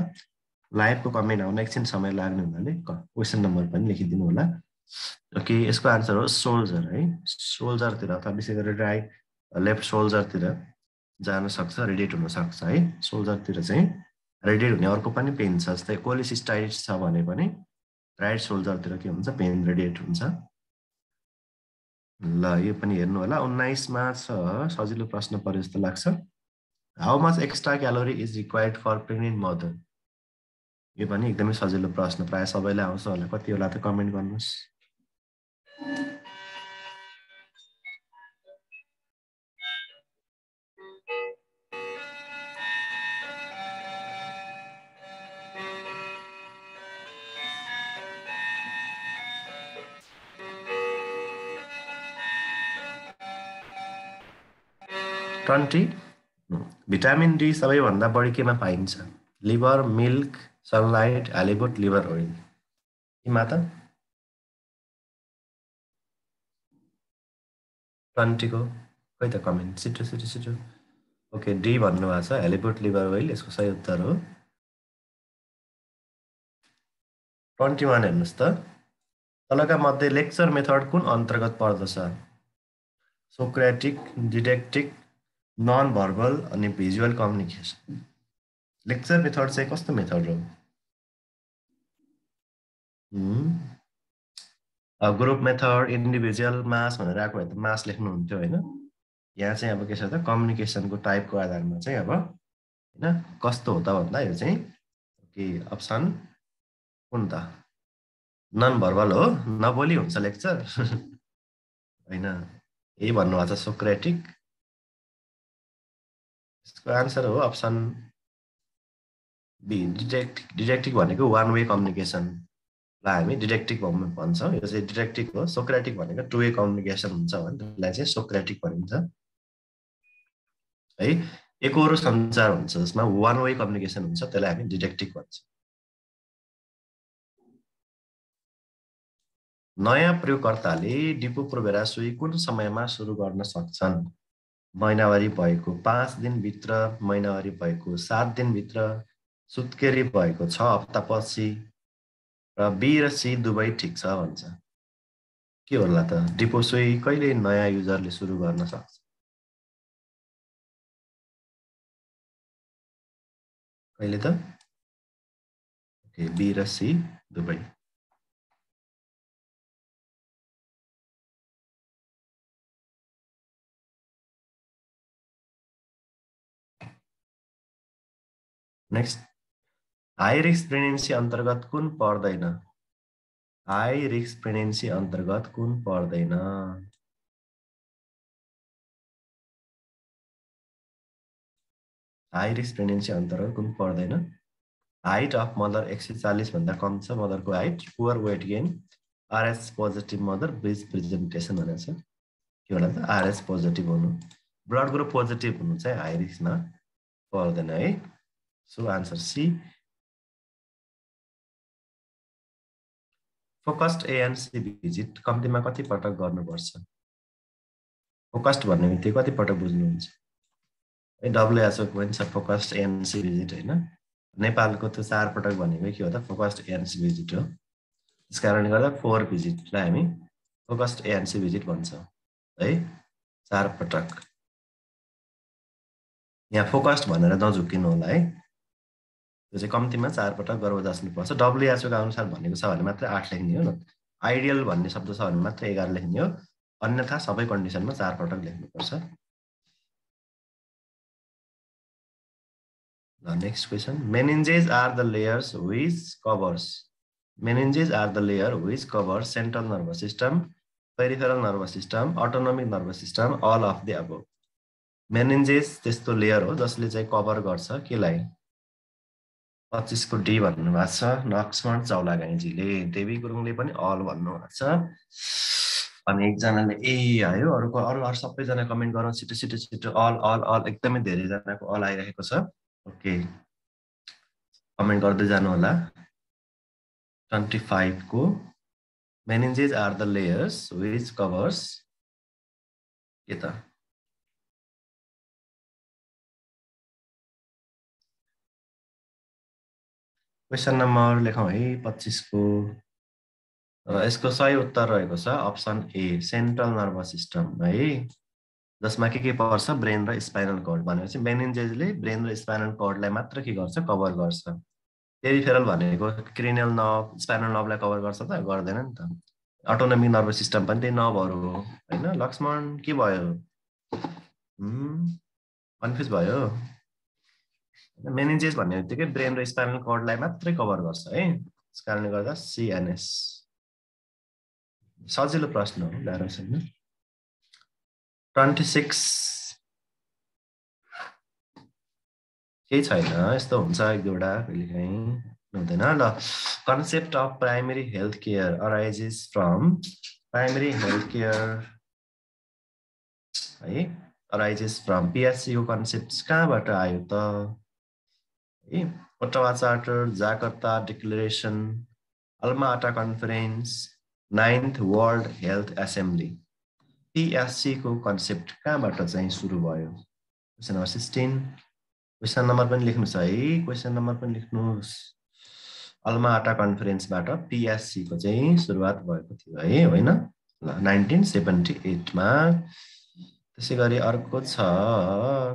[SPEAKER 1] लाइभको कमेन्ट आउन एकछिन समय लाग्ने हुनाले क्वेसन नम्बर पनि लेखिदिनु होला। ओके, यसको आन्सर हो सोल्जर है। सोल्जरतिर अथवा विशेष गरी राइट लेफ्ट सोल्जरतिर जान सक्छ, रेडिएट हुन सक्छ है। सोल्जरतिर चाहिँ रेडिएट हुने अर्को पनि पेन छ, जस्तै कोलिसिस्टाइटिस छ भने पनि राइट सोल्जरतिर के हुन्छ, पेन रेडिएट हुन्छ। ल यो पनि हेर्नु होला। 19 मा छ, सजिलो प्रश्न पर्यो जस्तो लाग्छ। How much extra calorie is required for pregnant mother? यो पनि एकदमै सजिलो प्रश्न, प्रायः सबैलाई आउँछ होला। कति होला त कमेन्ट गर्नुहोस्। भिटामिन डी सबैभन्दा बढी केमा पाइन्छ? Liver, milk, sunlight, halibut, liver oil. यीमा त 20 को खै त कमेन्ट, छिटो छिटो छिटो। ओके, डी भन्नुभएको छ, हालिबुट लिभर ओइल यसको सही उत्तर हो। 21 हेर्नुहोस् त, तलका मध्ये लेक्चर मेथड कुन अन्तर्गत पर्दछ? सोक्रेटिक, डिडेक्टिक, नन भर्बल अनि भिजुअल कम्युनिकेसन। लेक्चर मेथड चाहिँ कस्तो मेथड हो? ग्रुप मेथड, इन्डिभिजुअल, मास भनेर आएको भए त मास लेख्नुहुन्थ्यो होइन। यहाँ चाहिँ अब के छ त, कम्युनिकेसनको टाइपको आधारमा चाहिँ अब होइन कस्तो हो त भन्दा यो चाहिँ के अप्सन कुन त? नन भर्बल हो, नबोली हुन्छ लेक्चर होइन। यही भन्नुभएको छ सोक्रेटिक। यसको आन्सर हो अप्सन बी, डिडेक्टिक भनेको वान वे कम्युनिकेसनलाई हामी डिडेक्टिक भन्छौँ। यो चाहिँ डिडेक्टिक हो। सोक्रेटिक भनेको टु वे कम्युनिकेसन हुन्छ भने त्यसलाई चाहिँ सोक्रेटिक भनिन्छ है। एकहोरो सञ्चार हुन्छ जसमा वान वे कम्युनिकेसन हुन्छ, त्यसलाई हामी डिडेक्टिक भन्छौँ। नयाँ प्रयोगकर्ताले डिपो प्रोभेरा सुई कुन समयमा सुरु गर्न सक्छन्? महिनावारी भएको 5 दिनभित्र, महिनावारी भएको 7 दिनभित्र, सुत्केरी भएको 6 हप्तापछि, र बी र सी दुवै ठिक छ भन्छ। के होला त? डिपो सुई कहिले नयाँ युजरले सुरु गर्न सक्छ? कहिले त? ओके, बी र सी दुवै। नेक्स्ट, हाई रिस्क प्रेग्नेन्सी अन्तर्गत कुन पर्दैन? हाई रिस्क प्रेग्नेन्सी अन्तर्गत कुन पर्दैन? हाई रिस्क प्रेग्नेन्सी अन्तर्गत कुन पर्दैन? हाइट अफ मदर 140 भन्दा कम छ मदरको height, poor weight gain, RS positive mother, breech presentation भनेको छ। के होला त? आरएस पोजिटिभ हुनु, ब्लड ग्रुप पोजिटिभ हुनु चाहिँ हाई रिस्कमा पर्दैन है। So answer C. Focused ANC visit कम्तीमा कति पटक गर्नुपर्छ? फोकस्ड भन्ने बित्तिकै कति पटक बुझ्नुहुन्छ है? डब्लुएचओ पनि छ फोकस्ड एएनसी भिजिट होइन। नेपालको त्यो 4 पटक भनेको के हो त? फोकस्ड एएनसी भिजिट हो। त्यस कारणले गर्दा 4 भिजिटलाई हामी फोकस्ड एएनसी भिजिट भन्छौँ है, 4 पटक। यहाँ फोकस्ड भनेर नझुक्किनु होला है। त्यो चाहिँ कम्तीमा 4 पटक गर्भजाच्नुपर्छ। डब्लुएचओको अनुसार भनेको छ भने मात्रै 8 लेख्ने हो। आइडियल भन्ने शब्द छ भने मात्रै 11 लेख्ने हो, अन्यथा सबै कन्डिसनमा 4 पटक लेख्नुपर्छ। Next question, meninges are the layers which covers. Meninges are the layer which covers central nervous system, peripheral nervous system, autonomic nervous system, all of the above. Meninges त्यस्तो लेयर हो जसले चाहिँ कभर गर्छ केलाई? 25 को डी भन्नुभएको छ लक्ष्मण चौलागाईजीले। देवी गुरुङले पनि अल भन्नुभएको छ। अनि एकजनाले ए आयो, अरू सबैजना कमेन्ट गरौँ छिटो छिटो छिटो। अल अल अल, एकदमै धेरैजनाको अल आइरहेको छ। ओके, कमेन्ट गर्दै जानु होला। 25 को meninges are the layers which covers के त? क्वेसन नम्बर लेखौँ है 25 को। यसको सही उत्तर रहेको छ अप्सन ए सेन्ट्रल नर्भस सिस्टम है, जसमा के पर्छ ब्रेन र स्पाइनल कर्ड। भनेपछि मेनिन्जेसले ब्रेन र स्पाइनल कर्डलाई मात्र के गर्छ कभर गर्छ। पेरिफेरल भनेको क्रिनियल नर्भ स्पाइनल नर्भलाई कभर गर्छ त गर्दैन नि त। अटोनोमिक नर्भस सिस्टम पनि त्यही नर्भहरू हो हैन। लक्ष्मण के भयो? कन्फ्युज भयो? मेनिन्जेस भन्ने बित्तिकै ब्रेन र स्पाइनल कर्डलाई मात्रै कभर गर्छ है, त्यस कारणले गर्दा सिएनएस। सजिलो प्रश्न हो, गाह्रो छैन। 26 केही छैन, यस्तो हुन्छ एक दुईवटा कहिलेकाहीँ, हुँदैन ल। Concept of primary health care arises from primary health care है, अराइजेस फ्रम पिएचसी को कन्सेप्ट कहाँबाट आयो त है? Ottawa charter, Jakarta declaration, Alma आटा conference, 9th world health assembly. PHC को कन्सेप्ट कहाँबाट चाहिँ सुरु भयो? Question number 16। क्वेसन नम्बर पनि लेख्नुहोस् है, क्वेसन नम्बर पनि लेख्नुहोस्। अल्मा आटा कन्फरेन्सबाट पिएचसी को चाहिँ सुरुवात भएको थियो है, होइन? ल 1978 मा। त्यसै गरी अर्को छ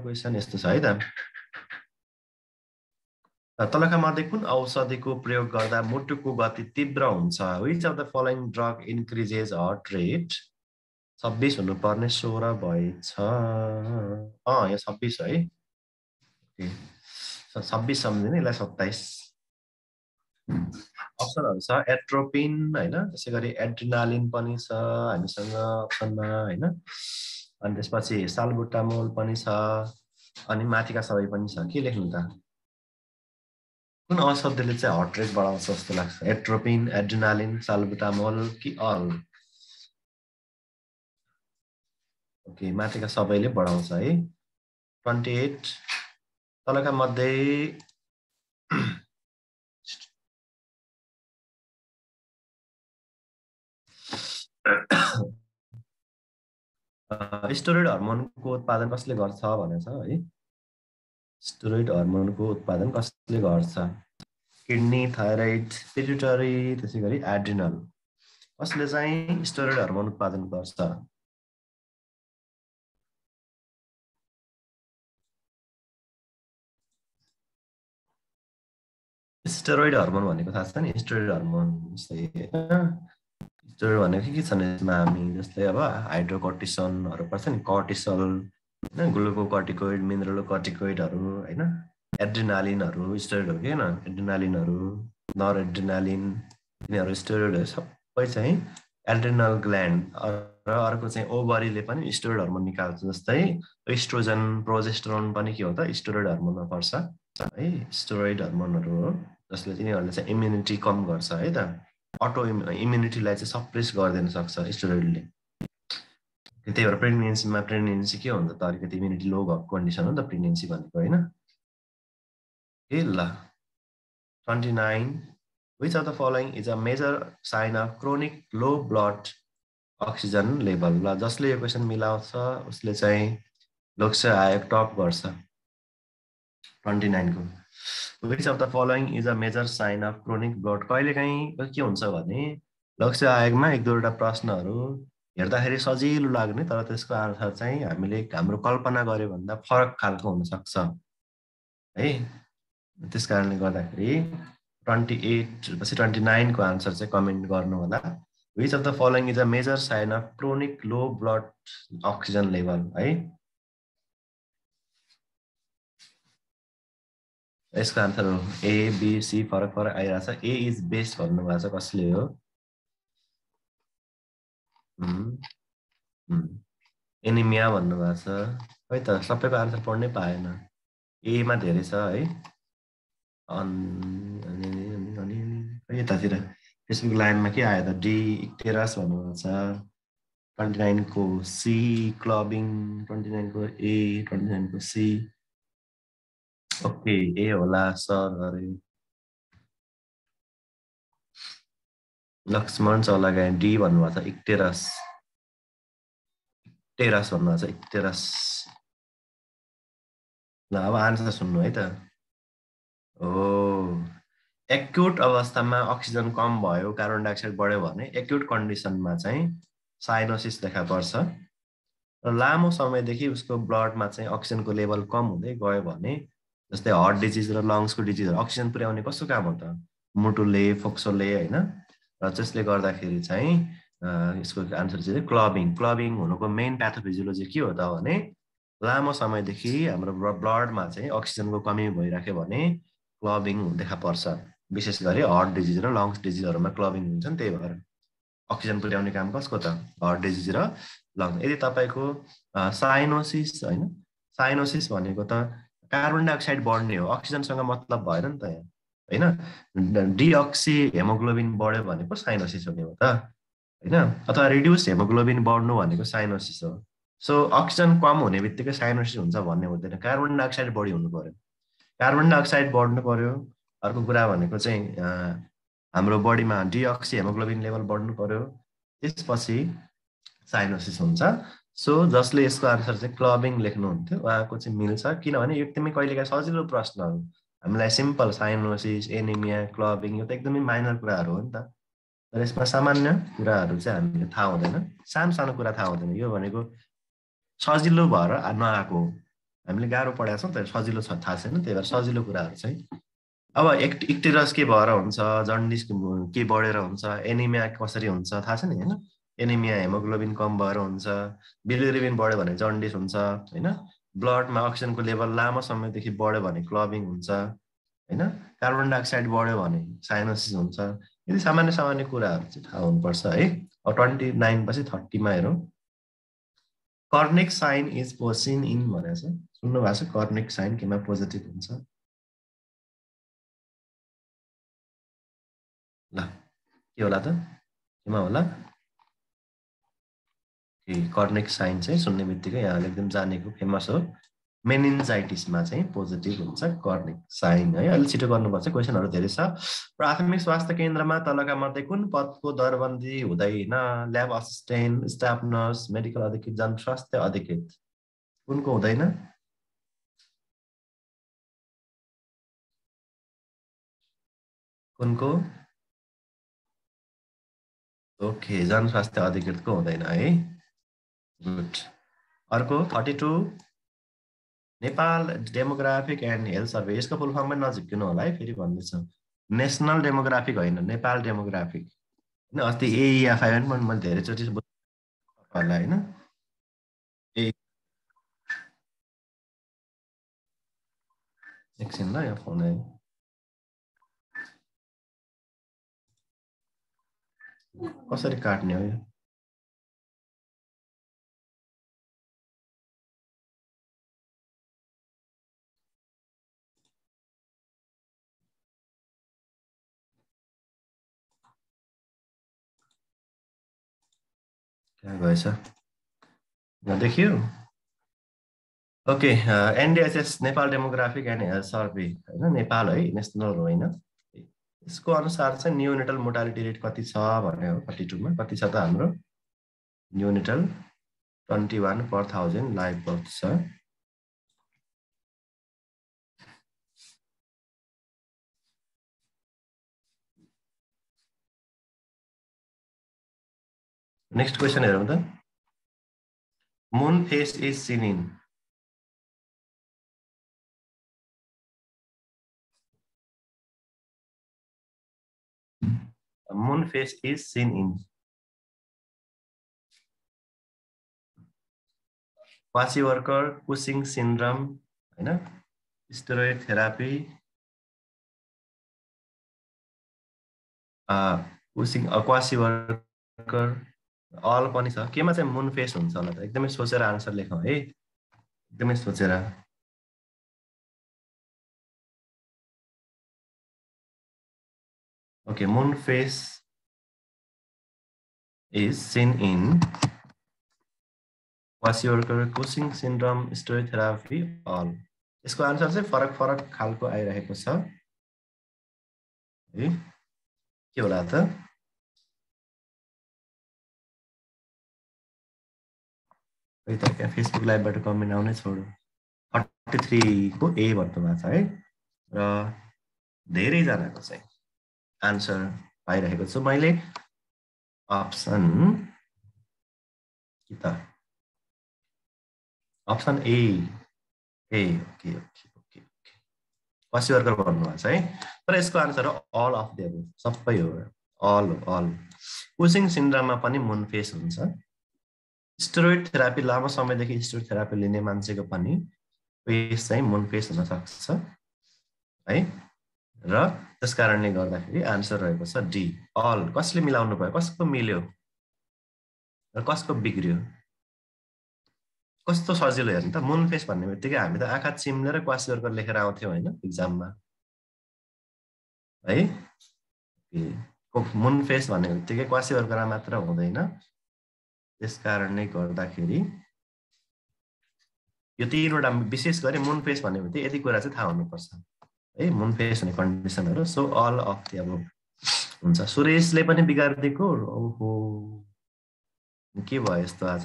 [SPEAKER 1] क्वेसन यस्तो छ है त। तलका मध्ये कुन औषधिको प्रयोग गर्दा मुटुको गति तीव्र हुन्छ? Which of the following drug increases heart rate? 26 हुनुपर्ने 16 भएछ। यो 26 है। 26 सम्झिने, यसलाई 27। अप्सनहरू छ एट्रोपिन होइन, त्यसै गरी एड्रिनालिन पनि छ हामीसँग अप्सनमा होइन, अनि त्यसपछि साल्बुटामोल पनि छ, अनि माथिका सबै पनि छ। के लेख्नु त? कुन औषधिले चाहिँ हार्ट रेट बढाउँछ जस्तो लाग्छ? एट्रोपिन, एड्रिनालिन, साल्बुटामोल कि अल? ओके, माथिका सबैले बढाउँछ है। 28 तलका मध्ये स्टेरोइड हर्मोनको उत्पादन कसले गर्छ भनेछ है? स्टेरोइड हर्मोनको उत्पादन कसले गर्छ? किडनी, थाइरोइड, पिट्युटरी, त्यसै गरी एड्रिनल। कसले चाहिँ स्टेरोइड हर्मोन उत्पादन गर्छ? स्टेरोइड हर्मोन भनेको थाहा छ नि? स्टेरोइड हर्मोन स्टेरोइड भनेको के छन् यसमा? हामी जस्तै अब हाइड्रोकोर्टिसनहरू पर्छ नि, कर्टिसोल होइन, ग्लुकोकर्टिकोइड, मिनरलोकर्टिकोइडहरू होइन, एड्रिनालिनहरू स्टेरोइड हो कि होइन? एड्रिनालिनहरू, नर एड्रिनालिन, यिनीहरू स्टेरोइडहरू सबै चाहिँ एड्रिनल ग्ल्यान्ड र अर्को चाहिँ ओभरीले पनि स्टेरोइड हर्मोन निकाल्छ। जस्तै एस्ट्रोजन, प्रोजेस्टेरोन पनि के हो त? स्टेरोइड हर्मोनमा पर्छ है। स्टेरोइड हर्मोनहरू हो जसले तिनीहरूले चाहिँ इम्युनिटी कम गर्छ है त। अटो इम्युनिटीलाई चाहिँ सप्रेस गरिदिन सक्छ स्टेरोइडले। त्यही भएर प्रेग्नेन्सी के हुन्छ त? अलिकति इम्युनिटी लो भएको कन्डिसन हो नि त प्रेग्नेन्सी भनेको होइन? ए ल 29 which of the following is a major sign of chronic low blood oxygen level? ल जसले यो क्वेसन मिलाउँछ उसले चाहिँ लोकसेवा आयोग टप गर्छ। 29 को which of the following is a major sign of chronic blood? कहिलेकाहीँ के हुन्छ भने लोकसेवा आयोगमा एक दुईवटा प्रश्नहरू हेर्दाखेरि सजिलो लाग्ने तर त्यसको आन्सर चाहिँ हामीले हाम्रो कल्पना गर्यो भन्दा फरक खालको हुनसक्छ है। त्यस कारणले गर्दाखेरि 28 पछि 29 को आन्सर चाहिँ कमेन्ट गर्नु होला। Which of the following is a major sign of chronic low blood oxygen level है? यसको आन्सर हो ए, बी, सी फरक फरक आइरहेछ। ए इज बेस्ट भन्नुभएको छ कसले हो? एनिमिया भन्नुभएको छ है त। सबैको आन्सर पढ्नै पाएन, एमा धेरै छ है। यतातिर फेसबुक लाइभमा के आयो त? डी इक्टेरस भन्नुभएको छ। 29 को सी क्लबिङ, 29 को ए, 29 को सी। ओके ए होला सर अरे। लक्ष्मण चौलागाई डी भन्नुभएको छ इक्टेरस। टेरस भन्नुभएको छ इक्टेरस। ल अब आन्सर सुन्नु है त। ओ एक्युट अवस्थामा अक्सिजन कम भयो, कार्बन डाइअक्साइड बढ्यो भने एक्युट कन्डिसनमा चाहिँ साइनोसिस देखा पर्छ। र लामो समयदेखि उसको ब्लडमा चाहिँ अक्सिजनको लेभल कम हुँदै गयो भने, जस्तै हार्ट डिजिज र लङ्सको डिजिजहरू अक्सिजन पुर्याउने कस्तो काम हो त, मुटुले फोक्सोले होइन, र त्यसले गर्दाखेरि चाहिँ यसको आन्सर चाहिँ क्लबिङ हुनुको मेन प्याथोफिजियोलोजी के हो त भने, लामो समयदेखि हाम्रो ब्लडमा चाहिँ अक्सिजनको कमी भइराख्यो भने क्लबिङ देखा पर्छ। विशेष गरी हार्ट डिजिज र लङ्स डिजिजहरूमा क्लबिङ हुन्छ नि, त्यही भएर अक्सिजन पुर्याउने काम कसको त, हार्ट डिजिज र लङ्स। यदि तपाईँको साइनोसिस होइन, साइनोसिस भनेको त कार्बन डाइअक्साइड बढ्ने हो, अक्सिजनसँग मतलब भएन नि त यहाँ होइन। डिअक्सी हेमोग्लोबिन बढ्यो भनेको साइनोसिस हुने हो त होइन, अथवा रिड्युस हेमोग्लोबिन बढ्नु भनेको साइनोसिस हो। सो अक्सिजन कम हुने बित्तिकै साइनोसिस हुन्छ भन्ने हुँदैन, कार्बन डाइअक्साइड बढी हुनु पर्यो, कार्बन डाइअक्साइड बढ्नु पर्यो। अर्को कुरा भनेको चाहिँ हाम्रो बडीमा डिअक्सी हेमोग्लोबिन लेभल बढ्नु पर्यो, त्यसपछि साइनोसिस हुन्छ। सो जसले यसको आन्सर चाहिँ क्लबिङ लेख्नुहुन्थ्यो उहाँको चाहिँ मिल्छ, किनभने यो एकदमै कहिलेकाहीँ सजिलो प्रश्नहरू, हामीलाई सिम्पल साइनोसिस, एनिमिया, क्लबिङ यो त एकदमै माइनर कुराहरू हो नि त, तर यसमा सामान्य कुराहरू चाहिँ हामीले थाहा हुँदैन, सानो सानो कुरा थाहा हुँदैन। यो भनेको सजिलो भएर नआएको हो, हामीले गाह्रो पढाएको छौँ तर सजिलो थाहा छैन, त्यही भएर सजिलो कुराहरू चाहिँ। अब इक्टेरस के भएर हुन्छ, जन्डिस के बढेर हुन्छ, एनिमिया कसरी हुन्छ थाहा छ नि होइन। एनिमिया हेमोग्लोबिन कम भएर हुन्छ, बिलिरुबिन बढ्यो भने जन्डिस हुन्छ होइन, ब्लडमा अक्सिजनको लेभल लामो समयदेखि बढ्यो भने क्लबिङ हुन्छ होइन, कार्बन डाइअक्साइड बढ्यो भने साइनोसिस हुन्छ। यदि सामान्य सामान्य कुराहरू चाहिँ थाहा हुनुपर्छ है। अब 29 पछि 30मा हेरौँ, Kernig sign is positive in भनेको छ, सुन्नु भएको छ कर्निक साइन केमा पोजिटिभ हुन्छ? ल के होला त, केमा होला? कर्निक साइन चाहिँ सुन्ने बित्तिकै यहाँले एकदम जानेको फेमस हो, मेनिन्जाइटिसमा चाहिँ पोजिटिभ हुन्छ कर्निक साइन है। अलिक छिटो गर्नुपर्छ, क्वेसनहरू धेरै छ। प्राथमिक स्वास्थ्य केन्द्रमा तलका मध्ये कुन पदको दरबन्दी हुँदैन? Lab assistant, staff nurse, medical अधिकृत, जनस्वास्थ्य अधिकृत, कुनको हुँदैन? कुनको? ओके, जनस्वास्थ्य अधिकृतको हुँदैन है, गुड। अर्को 32, Nepal demographic and health survey, यसको फुल फर्म पनि नझिक्किनु होला है, फेरि भन्दैछ नेसनल डेमोग्राफिक होइन, नेपाल डेमोग्राफिक होइन। अस्ति एइएफआई पनि मैले धेरैचोटि होला होइन। एकछिन ल, यो फोन आयो, कसरी काट्ने हो यो? कहाँ गएछ? देखियो? Okay, NDHS Nepal demographic and health survey होइन, नेपाल है, नेसनल होइन। यसको अनुसार चाहिँ न्युनेटल मोर्टालिटी रेट कति छ भने हो 32मा, कति छ त हाम्रो न्युनेटल? 21/1000 लाइभ बर्थ छ। नेक्स्ट क्वेसन हेरौँ त, moon face is seen in, moon face is seen in kwashiorkor, Cushing syndrome होइन, steroid therapy, Cushing kwashiorkor, all पनि छ। केमा चाहिँ मुन फेस हुन्छ होला त? एकदमै सोचेर आन्सर लेखौँ है, एकदमै सोचेर। Okay, moon face is seen in kwashiorkor, Cushing syndrome, steroid therapy, all. यसको आन्सर चाहिँ फरक फरक खालको आइरहेको छ है, के होला त? त्यहाँ फेसबुक लाइभबाट कमेन्ट आउनै छोड्यो। 43 को ए भन्नु भएको छ है, र धेरैजनाको चाहिँ आन्सर पाइरहेको छु मैले अप्सन के त option A A okay okay okay quasi worker भन्नुभएको छ है तर यसको आन्सर हो अल अफ द एबभ सबै हो अल हो अल कुसिङ सिन्ड्रोममा पनि मुन फेस हुन्छ स्टेरोइड थेरापी लामो समयदेखि स्टेरोइड थेरापी लिने मान्छेको पनि फेस चाहिँ मुन फेस हुन सक्छ है र त्यस कारणले गर्दाखेरि आन्सर रहेको छ डी अल कसले मिलाउनु भयो कसको मिल्यो र कसको बिग्रियो कस्तो सजिलो हेर्नु त मुन फेस भन्ने बित्तिकै हामी त आँखा चिम्लेर क्वासी वर्कर लेखेर आउँथ्यौँ होइन इक्जाममा है मुन फेस भन्ने बित्तिकै क्वासी वर्करमा मात्र हुँदैन त्यस कारणले गर्दाखेरि यो तीनवटा विशेष गरी मुन फेस भन्ने बित्तिकै यति कुरा चाहिँ थाहा हुनुपर्छ है मुन फेस हुने कन्डिसनहरू so all of the above हुन्छ सुरेशले पनि बिगारिदिएको ओहो के भयो यस्तो आज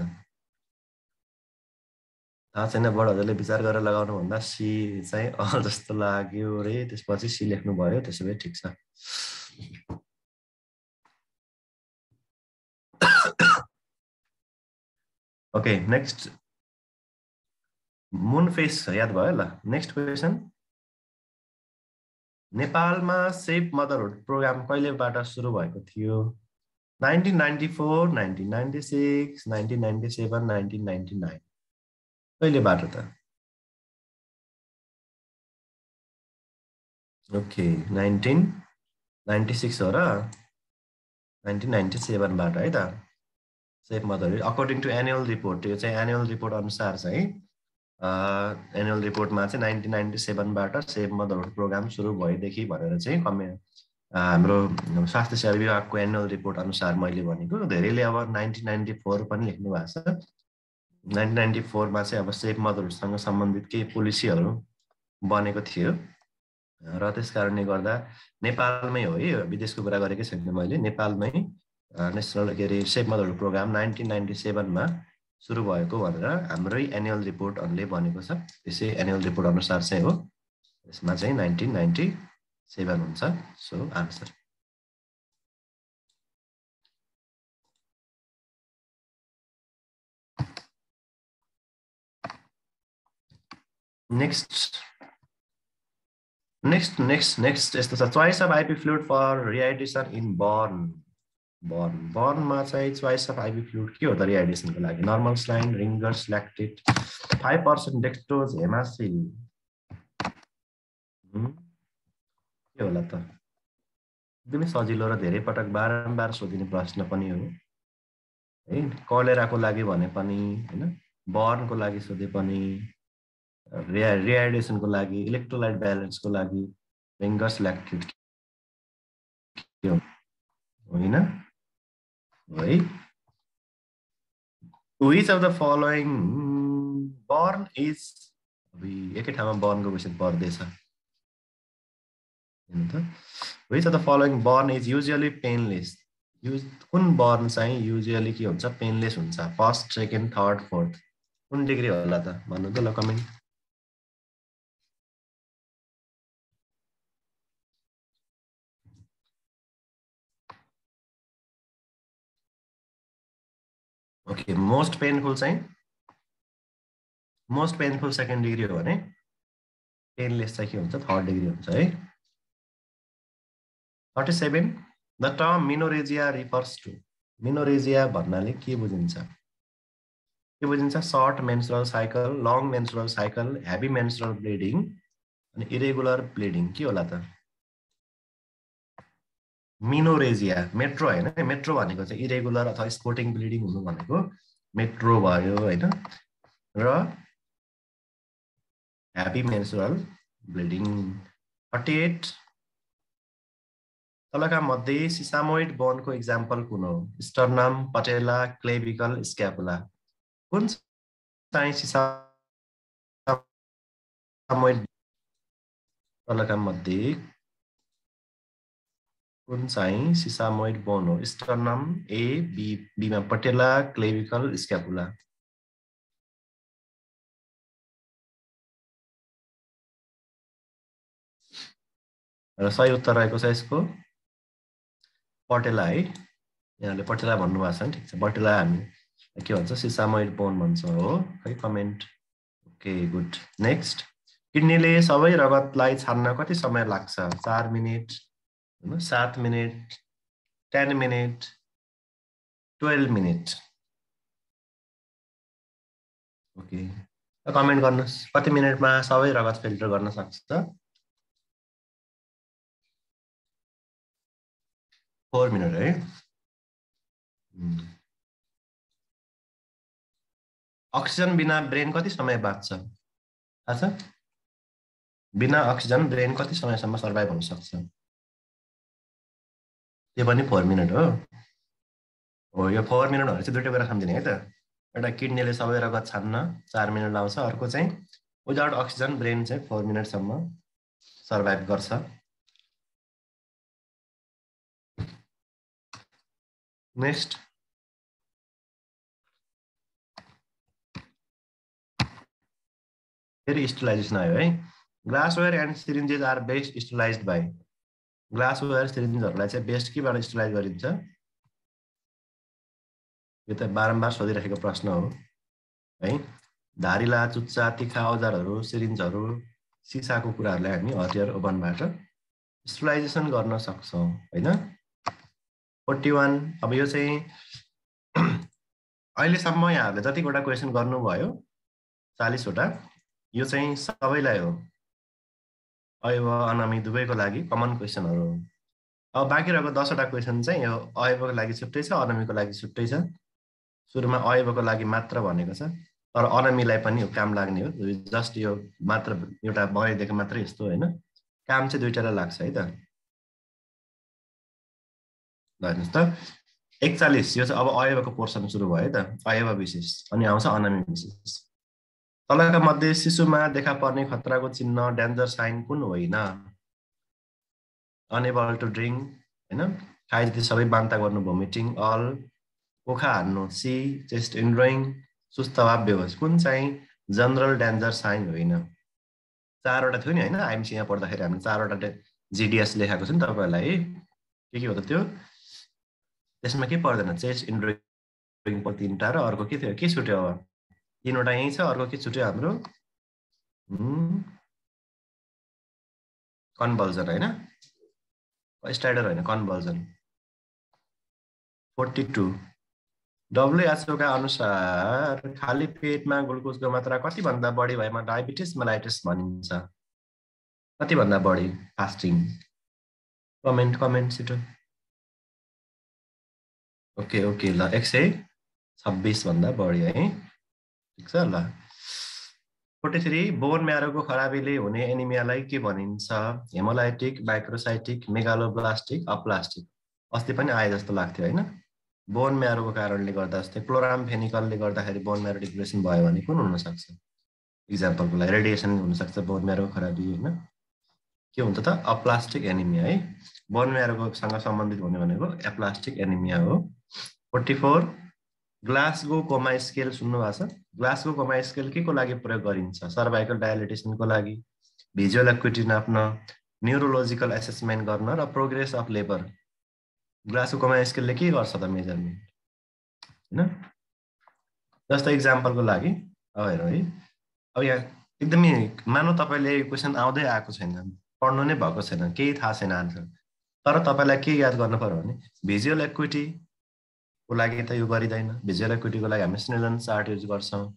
[SPEAKER 1] थाहा छैन बडाहरूले विचार गरेर लगाउनु भन्दा सी चाहिँ अल जस्तो लाग्यो रे त्यसपछि सी लेख्नु भयो त्यसो भए ठिक छ ओके नेक्स्ट मुन फेस याद भयो ल नेक्स्ट क्वेसन नेपालमा सेभ मदरहुड प्रोग्राम कहिलेबाट सुरु भएको थियो 1994 1996 1997 1999 कहिलेबाट त ओके 1996 हो र 1997 बाट है त safe motherhood according to annual report यो चाहिँ एनुअल रिपोर्ट अनुसार चाहिँ एनुअल रिपोर्टमा चाहिँ 1997 बाट सेभ मदरहुड प्रोग्राम सुरु भएदेखि भनेर चाहिँ हाम्रो स्वास्थ्य सेवा विभागको एनुअल रिपोर्ट अनुसार मैले भनेको धेरैले अब 1994 पनि लेख्नु भएको छ 1994 मा चाहिँ अब सेभ मदरहुडसँग सम्बन्धित केही पोलिसीहरू बनेको थियो र त्यस कारणले गर्दा नेपालमै हो है विदेशको कुरा गरेकै छैन मैले नेपालमै नेसनल के अरे सेभ मदरहुड प्रोग्राम 1997 मा सुरु भएको भनेर हाम्रै एनुअल रिपोर्टहरूले भनेको छ त्यसै एनुअल रिपोर्ट अनुसार चाहिँ हो यसमा चाहिँ 1997 हुन्छ सो आन्सर नेक्स्ट यस्तो छ choice of IP fluid for rehydration in बर्नमा चाहिँ चोइस अफ आइपी फ्लुइड के हो त रिहाइड्रेसनको लागि नर्मल स्लाइन रिङ्गर्स ल्याक्टेट 5% डेक्स्ट्रोज हेमासिल के होला त एकदमै सजिलो र धेरै पटक बारम्बार सोधिने प्रश्न पनि हो है कलेराको लागि भने पनि हैन बर्नको लागि सोधे पनि रिहाइड्रेसनको लागि इलेक्ट्रोलाइट ब्यालेन्सको लागि रिङ्गर्स ल्याक्टेट होइन है which of the following born is एकै ठाउँमा बर्नको क्वेसन पर्दैछ which of the following born is usually painless कुन बर्न चाहिँ युजुअली के हुन्छ पेनलेस हुन्छ फर्स्ट सेकेन्ड थर्ड फोर्थ कुन डिग्री होला त भन्नु त ल comment okay most painful second degree हो भने पेनलेस चाहिँ के हुन्छ थर्ड डिग्री हुन्छ है 37 the term menorrhagia refers to menorrhagia भन्नाले के बुझिन्छ short menstrual cycle long menstrual cycle heavy menstrual bleeding अनि इरेगुलर ब्लिडिङ के होला त मिनोरेजिया मेट्रो हैन मेट्रो भनेको चाहिँ इरेगुलर अथवा स्पोर्टिङ ब्लिडिङ हुनु भनेको मेट्रो भयो हैन र हेभी मेन्स्ट्रुअल ब्लिडिङ 38 तलका मध्ये सिसामोइड बोनको एक्जाम्पल कुन हो स्टर्नम पटेला क्लेविकल स्क्यापुला कुन चाहिँ सिसामोइड तलका मध्ये कुन चाहिँ सिसामोइड बोन हो स्टर्नम ए बीमा पटेला क्लेविकल स्क्यापुला र सही उत्तर रहेको छ यसको पटेला है, यहाँले पटेला भन्नुभएको छ नि, ठिक छ। पटेला हामी के भन्छ, सिसामोइड बोन भन्छ हो, है कमेन्ट। Okay good. नेक्स्ट, किडनीले सबै रगतलाई छान्न कति समय लाग्छ? 4 minute, 7 minute, 10 minute, 12 minute. Okay, comment गर्नुहोस् कति मिनेटमा सबै रगत फिल्टर गर्न सक्छ? 4 मिनेट है। अक्सिजन बिना ब्रेन कति समय बाँच्छ थाहा छ? बिना अक्सिजन ब्रेन कति समयसम्म सर्भाइभ हुन सक्छ? त्यो पनि 4 मिनेट हो। यो 4 मिनेट भनेर चाहिँ दुईटै कुरा सम्झिने है त। एउटा किडनीले सबै रगत छान्न 4 मिनेट लाउँछ, अर्को चाहिँ विदाउट अक्सिजन ब्रेन चाहिँ 4 मिनेटसम्म सर्भाइभ गर्छ। नेक्स्ट, फेरि स्टलाइजेसन आयो है। Glassware and syringes are best sterilized by. ग्लासवेयर सिरिन्जहरूलाई चाहिँ बेस्ट केबाट स्टलाइज गरिन्छ? यो त बारम्बार सोधिरहेको प्रश्न हो है। धारिला, चुच्चा, तिखा औजारहरू, सिरिन्जहरू, सिसाको कुराहरूलाई हामी हटियर ओभनबाट स्टलाइजेसन गर्न सक्छौँ हैन। 41, अब यो चाहिँ अहिलेसम्म यहाँहरूले जतिवटा क्वेसन गर्नुभयो 40 वटा, यो चाहिँ सबैलाई हो, अयव अनामी दुवैको लागि कमन क्वेसनहरू हो। अब बाँकी रहेको 10 वटा क्वेसन चाहिँ यो अयवको लागि छुट्टै छ, अनामीको लागि छुट्टै छ। सुरुमा अयवको लागि मात्र भनेको छ, तर अनामीलाई पनि यो काम लाग्ने हो। जस्ट यो मात्र एउटा बनाइदिएको मात्रै यस्तो होइन, काम चाहिँ दुईटालाई लाग्छ है त। ल हेर्नुहोस् त, 41 यो चाहिँ अब अयवको पोर्सन सुरु भयो है त, अयव विशेष, अनि आउँछ अनामी विशेष। तलका मध्ये शिशुमा देखा पर्ने खतराको चिन्ह डेन्जर साइन कुन होइन? अनेबल टु ड्रिङ्क होइन, खाए जति सबै बान्ता गर्नु, भोमिटिङ, अल, पोखा हान्नु, सी, चेस्ट इन्ड्रोइङ, सुस्त वा बेहोस। कुन चाहिँ जनरल डेन्जर साइन होइन? 4 वटा थियो नि होइन, आइएमसी यहाँ पढ्दाखेरि हामीले 4 वटा जिडिएस लेखाएको छ नि तपाईँहरूलाई। के हो त त्यो? त्यसमा के पर्दैन? चेस्ट इन्ड्रोइङ पर 3टा र अर्को के थियो, के छुट्यो? अब 3 वटा यहीँ छ, अर्को के छुट्यो हाम्रो? कन्भल्जन होइन, स्टाइडर होइन, कन्भल्जन। 42, WHO का अनुसार खाली पेटमा ग्लुकोजको मात्रा कतिभन्दा बढी भएमा डायबिटिस मेलाइटिस भनिन्छ? कतिभन्दा बढी फास्टिङ? कमेन्ट छिटो। ओके ओके, ल 126 भन्दा बढी है, ठिक छ। ल 43, बोन म्यारोको खराबीले हुने एनिमियालाई के भनिन्छ? Hemolytic, microcytic, megaloblastic, aplastic. अस्ति पनि आए जस्तो लाग्थ्यो होइन, बोन म्यारोको कारणले गर्दा। जस्तै क्लोरामफेनिकलले गर्दाखेरि बोन म्यारो डिप्रेसन भयो भने कुन हुनसक्छ? इक्जाम्पलको लागि रेडिएसन हुनसक्छ बोन म्यारो खराबी होइन। के हुन्छ त? अप्लास्टिक एनिमिया है। बोन म्यारोसँग सम्बन्धित हुने भनेको एप्लास्टिक एनिमिया हो। 44, ग्लासगो कोमा स्केल सुन्नु भएको छ? ग्लासगो कोमा स्केल के को लागि प्रयोग गरिन्छ? सर्भाइकल डायलिटेसनको लागि, भिजुअल एक्युटी नाप्न, न्युरोलोजिकल एसेसमेन्ट गर्न र प्रोग्रेस अफ लेबर। ग्लासगो कोमा स्केलले के गर्छ त मेजरमेन्ट होइन? जस्तो इक्जाम्पलको लागि अब हेरौँ है, अब यहाँ एकदमै मानौ तपाईँले क्वेसन आउँदै आएको छैन, पढ्नु नै भएको छैन, केही थाहा छैन आन्सर, तर तपाईँलाई के याद गर्नु पर्यो भने भिजुअल एक्युटीको लागि त यो गरिँदैन। भिजुअल एक्युटीको लागि हामी स्नेलन चार्ट युज गर्छौँ।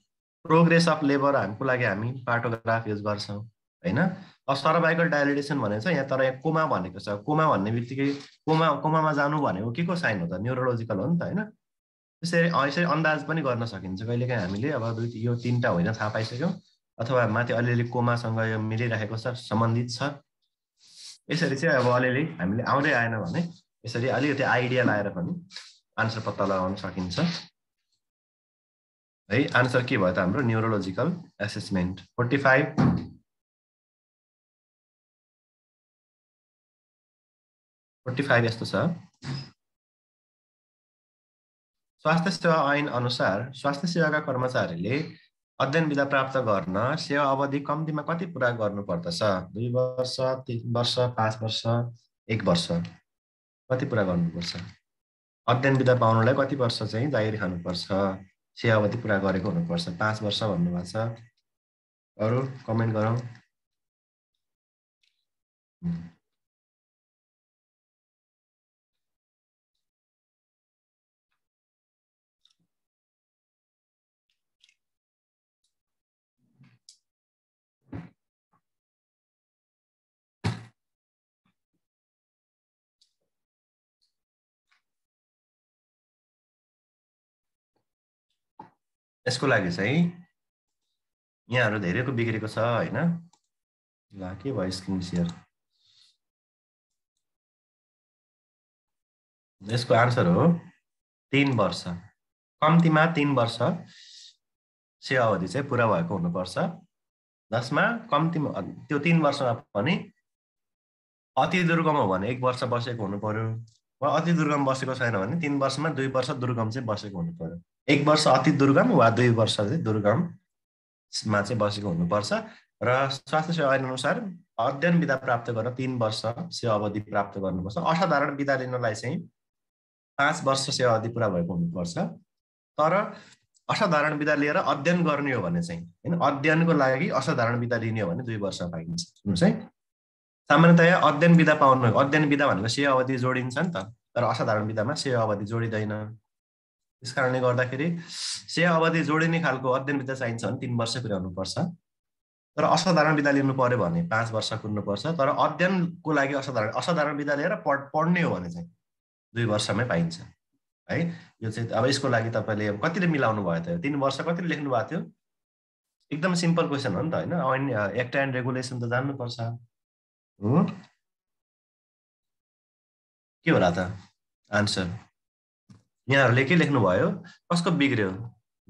[SPEAKER 1] प्रोग्रेस अफ लेबर हाम्रो लागि हामी पार्टोग्राफ युज गर्छौँ होइन। अब सर्भाइकल डायलिटेसन भनेको छ यहाँ, तर यहाँ कोमा भनेको छ। कोमा भन्ने बित्तिकै कोमामा जानु भनेको के को साइन हो त? न्युरोलोजिकल हो नि त होइन। त्यसरी अन्दाज पनि गर्न सकिन्छ कहिलेकाहीँ हामीले। अब यो 3टा होइन थाहा पाइसक्यौँ, अथवा माथि अलिअलि कोमासँग यो मिलिरहेको छ, सम्बन्धित छ। यसरी चाहिँ अब अलिअलि हामीले आउँदै आएन भने यसरी अलिकति आइडिया लाएर पनि आन्सर पत्ता लगाउन सकिन्छ है। आन्सर के भयो त हाम्रो? Neurological assessment. 45 यस्तो छ। स्वास्थ्य सेवा ऐन अनुसार स्वास्थ्य सेवाका कर्मचारीले अध्ययन विधा प्राप्त गर्न सेवा अवधि कम्तीमा कति पुरा गर्नु पर्दछ? 2 वर्ष, 3 वर्ष, 5 वर्ष, 1 वर्ष? कति पुरा गर्नुपर्छ? अध्ययन विधा पाउनलाई कति वर्ष चाहिँ जागिर खानुपर्छ? सेवा अवधि पुरा गरेको हुनुपर्छ। 5 वर्ष भन्नुभएको छ। अरु कमेन्ट गरौँ। यसको लागि चाहिँ यहाँहरु धेरैको बिग्रेको छ हैन? ल के भयो स्क्रिन शेयर? यसको आन्सर हो 3 वर्ष। कम्तीमा 3 वर्ष सेवा अवधि चाहिँ पुरा भएको हुनुपर्छ। जसमा कम्तीमा त्यो 3 वर्षमा पनि अति दुर्गम हो भने 1 वर्ष बसेको हुनु पर्यो। वा अति दुर्गम बसेको छैन भने 3 वर्षमा 2 वर्ष दुर्गम चाहिँ बसेको हुनु पर्यो। 1 वर्ष अति दुर्गम वा 2 वर्ष चाहिँ दुर्गममा चाहिँ बसेको हुनुपर्छ। र स्वास्थ्य सेवा ऐन अनुसार अध्ययन विधा प्राप्त गर्न 3 वर्ष सेवा अवधि प्राप्त गर्नुपर्छ। असाधारण विधा लिनलाई चाहिँ 5 वर्ष सेवा अवधि पुरा भएको हुनुपर्छ। तर असाधारण विधा लिएर अध्ययन गर्ने हो भने चाहिँ हैन, अध्ययनको लागि असाधारण विधा लिने हो भने 2 वर्ष पाइन्छ। सुन्नुस् है, सामान्यतया अध्ययन विधा पाउनु, अध्ययन विधा भनेको सेवा अवधि जोडिन्छ नि त, तर असाधारण विधामा सेवा अवधि जोडिदैन। त्यसकारणले गर्दाखेरि सेवा अवधि जोडिने खालको अध्ययन विधा चाहिन्छ भने 3 वर्ष पुर्याउनु पर्छ। तर असाधारण विधा लिनु पर्यो भने 5 वर्ष कुर्नुपर्छ। तर अध्ययनको लागि असाधारण विधा लिएर पढ्ने हो भने चाहिँ 2 वर्षमै पाइन्छ है। यो चाहिँ अब यसको लागि तपाईले कतिले मिलाउनु भयो त? 3 वर्ष कतिले लेख्नु भएको थियो? एकदम सिम्पल क्वेशन हो नि त हैन? एक्ट एन्ड रेगुलेसन त जान्नु पर्छ। के होला त आन्सर? यहाँहरुले के लेख्नु भयो? कसको बिग्र्यो?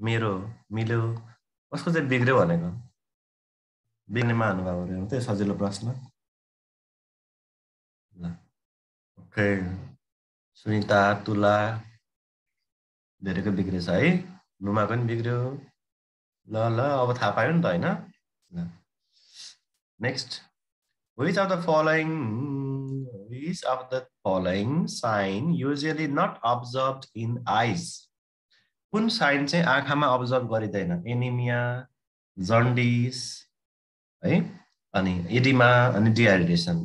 [SPEAKER 1] मेरो, मिल्यो। कसको चाहिँ बिग्र्यो भनेको? बिग्रेमा अनुभव गर्यो त सजिलो प्रश्न। ल ओके, सुनिता, तुला धेरैको बिग्रेछ है। नुमाको पनि बिग्र्यो। ल ल अब थाहा पायो नि त हैन? ल next, which of the following sign usually not observed in eyes? कुन साइन चाहिँ आँखामा अब्जर्भ गरिदैन? एनिमिया, जन्डिस है, अनि एडिमा, अनि डिहाइड्रेसन।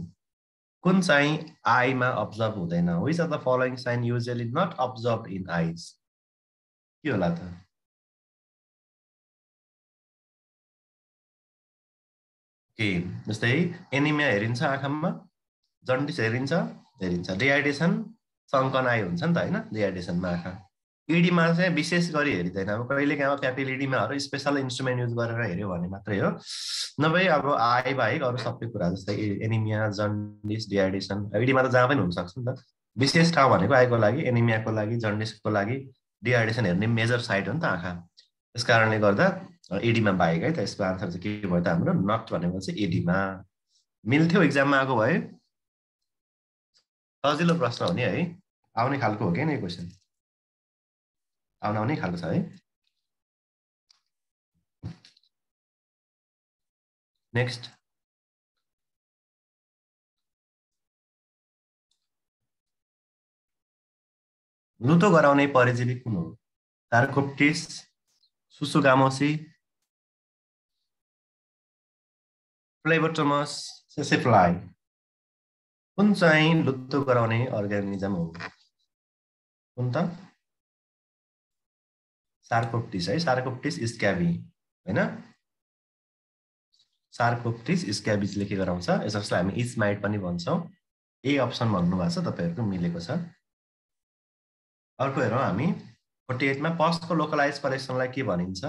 [SPEAKER 1] कुन चाहिँ आईमा अब्जर्भ हुँदैन? which of the following sign usually not observed in eyes? के होला त? के जस्तै एनिमिया हेरिन्छ आँखामा, जन्डिस हेरिन्छ, डिहाइड्रेसन सङ्कन आइ हुन्छ नि त हैन? डिहाइड्रेसनमा आँखा। इडीमा चाहिँ विशेष गरी हेरिदैन। अब कहिलेकाहीँ क्यापिल इडीमाहरु स्पेशल इन्स्ट्रुमेन्ट युज गरेर हेर्यो भने मात्रै हो, नभए अब आइ बाहेक अरु सबै कुरा जस्तै एनिमिया, जन्डिस, डिहाइड्रेसन इडीमा त जहाँ पनि हुन सक्छ नि त। विशेष ठाउँ भनेको आइको लागि, एनिमियाको लागि, जन्डिसको लागि, डिहाइड्रेसन हेर्ने मेजर साइट हो नि त आँखा। त्यसकारणले गर्दा एडीमा बाहेक है त। यसको आन्सर चाहिँ के भयो त? हाम्रो नट भनेको चाहिँ एडीमा। मिल्थ्यो एक्जाममा आएको भए? सजिलो प्रश्न हो नि है, आउने खालको हो के नि क्वेशन, आउने खालको छ है। नेक्स्ट, लुतो गराउने परजीवी कुन हो? सार्कोप्टिस, सुसुगामोसी, फ्लेबोटोमस, सेसेफ्लाई। कुन चाहिँ लुतो गराउने अर्गानिजम हो? कुन त? सार्कोप्टिस है, सार्कोप्टिस स्क्याबी हैन? सार्कोप्टिस स्क्याबिज ले के गराउँछ? यसलाई हामी इस्माइट पनि भन्छौं। ए अप्सन भन्नु भएको छ, तपाईहरुको मिलेको छ। अर्को हेरौँ हामी 48 मा पसको लोकलाइज कलेक्सनलाई के भनिन्छ?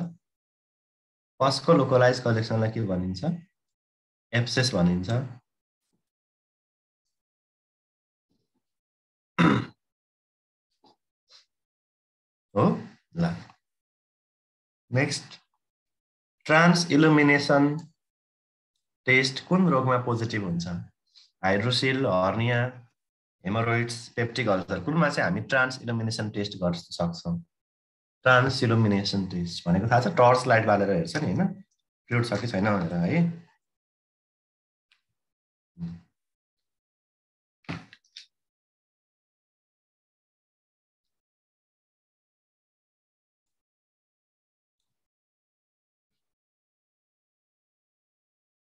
[SPEAKER 1] पसको लोकलाइज कलेक्सनलाई के भनिन्छ? एब्सेस भनिन्छ। हो ल नेक्स्ट, ट्रान्स इल्युमिनेसन टेस्ट कुन रोगमा पोजिटिभ हुन्छ? Hydrocele, hernia, hemorrhoids, peptic ulcer. कुनमा चाहिँ हामी ट्रान्स इल्युमिनेसन टेस्ट गर्न सक्छौं? ट्रान्स इल्युमिनेसन टेस्ट भनेको थाहा छ? टर्च लाइट बालेर हेर्छ नि हैन, फ्लुइड छ कि छैन भनेर है।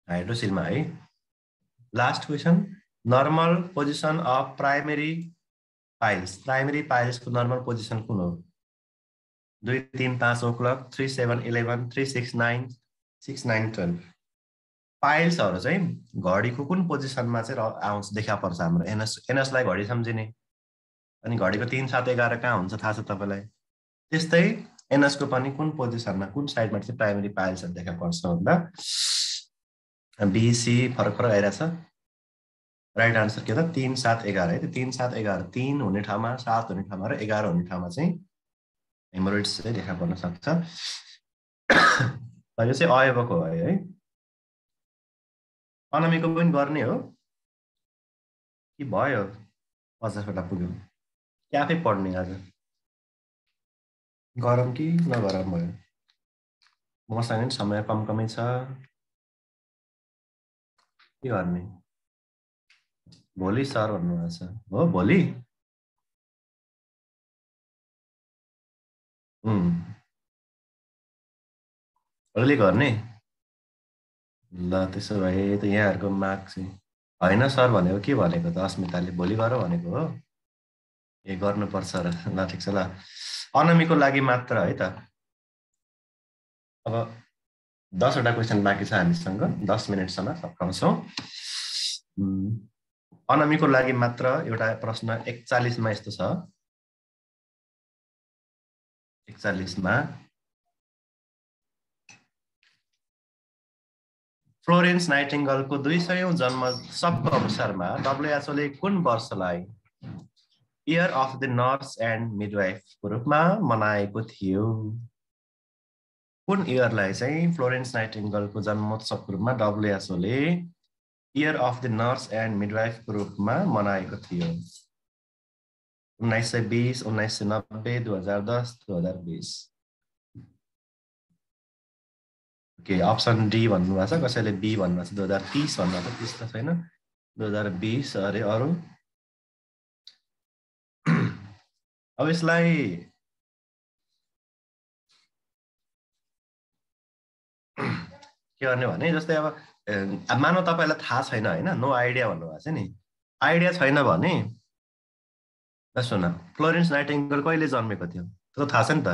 [SPEAKER 1] हाइड्रोसिलमा है। Last question, normal position of primary पाइल्सको नर्मल पोजिसन कुन हो? 2 3 5 o'clock 3 7 11 3 6 9 6 9 12। पाइल्सहरू चाहिँ घडीको कुन पोजिसनमा चाहिँ आउँछ देखा पर्छ हाम्रो एनएसलाई घडी सम्झिने, अनि घडीको 3 7 11 कहाँ हुन्छ थाहा छ तपाईँलाई? त्यस्तै एनएसको पनि कुन पोजिसनमा कुन साइडमा चाहिँ प्राइमेरी पाइल्सहरू देखा पर्छ भन्दा बिसी फरक फरक आइरहेछ। राइट आन्सर के त 3 7 11 है। 3 7 11 3 हुने ठाउँमा 7 हुने ठाउँमा र 11 हुने ठाउँमा चाहिँ हेमोरोइड्स चाहिँ देखा पर्न सक्छ। यो चाहिँ अयवको है। अनामीको पनि गर्ने हो कि भयो? 50वटा पुग्यो कि आफै पढ्ने? आज गरम कि नगरम भयो? मसँग पनि समय कमै छ, के गर्ने? भोलि सर भन्नुभएको छ हो? भोलि भोलि गर्ने? ल त्यसो भए त यहाँहरूको मार्क चाहिँ होइन सर भनेको के भनेको त? अस्मिताले भोलि गर भनेको हो। ए गर्नुपर्छ र ल ठिक छ। ल अनामीको लागि मात्र है त। अब 10वटा क्वेसन बाँकी छ हामीसँग, 10 मिनटसम्म सकाउँछौँ। अनामीको लागि मात्र एउटा प्रश्न 41मा यस्तो छ। 41मा फ्लोरेन्स नाइटिङ्गेलको 200औं जन्म सबको अवसरमा डब्ल्युएचओले कुन वर्षलाई year of the nurse and मिडवाइफको रूपमा मनाएको थियो? कुन इयरलाई चाहिँ फ्लोरेन्स नाइटिङ्गेलको जन्मोत्सवको रूपमा डब्ल्युएचओले year of the nurse and मिडवाइफको रूपमा मनाएको थियो? 1920, 1990, 2010, 2020। ओके, अप्सन डी भन्नुभएको छ, कसैले बी भन्नुभएको छ 2030 भन्नुभएको छ। 30 त छैन, 2020 अरे अरू। अब यसलाई के गर्ने भने जस्तै अब मानव तपाईँलाई थाहा छैन होइन, नो आइडिया भन्नुभएको छ नि। आइडिया छैन भने सुन, फ्लोरेन्स नाइटिङ्गेल कहिले जन्मेको थियो त्यो थाहा छ नि त।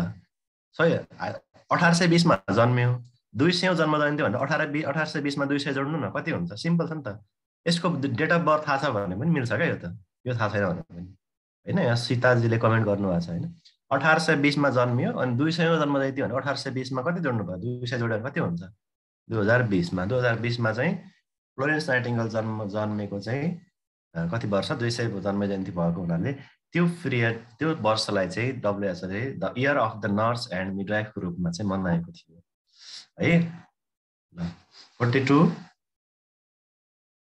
[SPEAKER 1] 1820 मा जन्मियो। 200औं जन्म जयन्ती भन्दा 1820 मा 200 जोड्नु न, कति हुन्छ? सिम्पल छ नि त। यसको डेट अफ बर्थ थाहा छ भने पनि मिल्छ क्या यो त। यो थाहा छैन भने पनि होइन। यहाँ सीताजीले कमेन्ट गर्नुभएको छ होइन, 1820 मा जन्मियो अनि 200औं जन्म जयन्ती भने 1820 मा कति जोड्नु भयो? 200 जोडेर कति हुन्छ? 2020 मा। 2020 मा चाहिँ फ्लोरेन्स नाइटिङ्गेल जन्मेको चाहिँ कति वर्ष? 200 जन्म जयन्ती भएको हुनाले त्यो पिरियड, त्यो वर्षलाई चाहिँ डब्ल्युएचओले the year of the nurse and मिडवाइफको रूपमा चाहिँ मनाएको थियो है। 42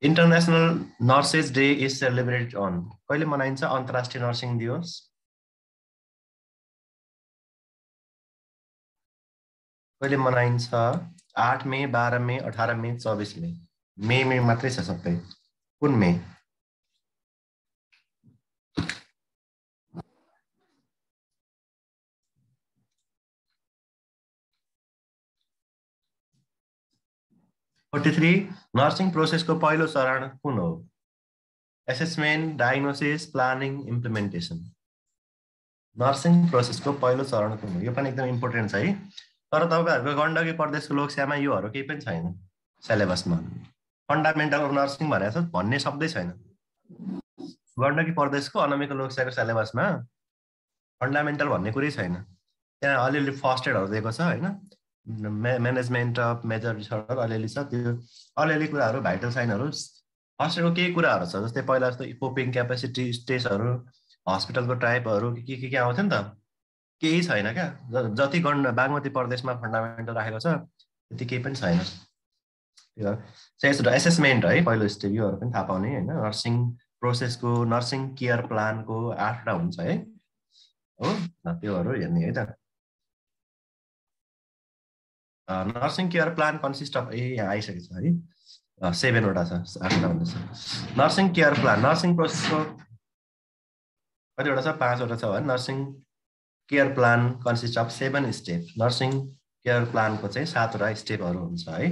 [SPEAKER 1] international nurses day is celebrated on, कहिले मनाइन्छ अन्तर्राष्ट्रिय नर्सिङ दिवस? कहिले मनाइन्छ? 8 मे, 12 मे, 18 मे, 24 मे। मे मात्रै छ सबै। कुन मे? नर्सिङ प्रोसेसको पहिलो चरण कुन हो? Assessment, diagnosis, planning, implementation. Nursing प्रोसेसको पहिलो चरण कुन हो? यो पनि एकदम इम्पोर्टेन्ट छ है। तर तपाईँहरूको गण्डकी प्रदेशको लोकसेवामा योहरू केही पनि छैन सिलेबसमा। फन्डामेन्टल अफ नर्सिङ भनेको छ भन्ने शब्दै छैन। गण्डकी प्रदेशको अनामीको लोकसेवाको सिलेबसमा फन्डामेन्टल भन्ने कुरै छैन। त्यहाँ अलिअलि फर्स्ट एडहरू दिएको छ होइन, म्यानेजमेन्ट अफ मेजर डिसअर्डर अलिअलि छ, त्यो अलिअलि कुराहरू, भाइटल साइनहरू, फर्स्ट एडको केही कुराहरू छ। जस्तै पहिला जस्तो कोपिङ क्यापेसिटी स्टेजहरू, हस्पिटलको टाइपहरू के आउँथ्यो नि त, केही छैन क्या। जति बागमती प्रदेशमा फन्डामेन्टल राखेको छ त्यति केही पनि छैन। एसेसमेन्ट है पहिलो स्टेप, योहरू पनि थाहा पाउने होइन। नर्सिङ प्रोसेसको, नर्सिङ केयर प्लानको 8वटा हुन्छ है हो, त्योहरू हेर्ने है त। Nursing care plan consist of, यहाँ आइसकेको छ है, 7वटा छ, 8वटा भन्दैछ। नर्सिङ केयर प्लान, नर्सिङ प्रोसेसको कतिवटा छ? 5वटा छ है। Nursing care plan consist of 7 step. Nursing care प्लानको चाहिँ 7वटा स्टेपहरू हुन्छ है।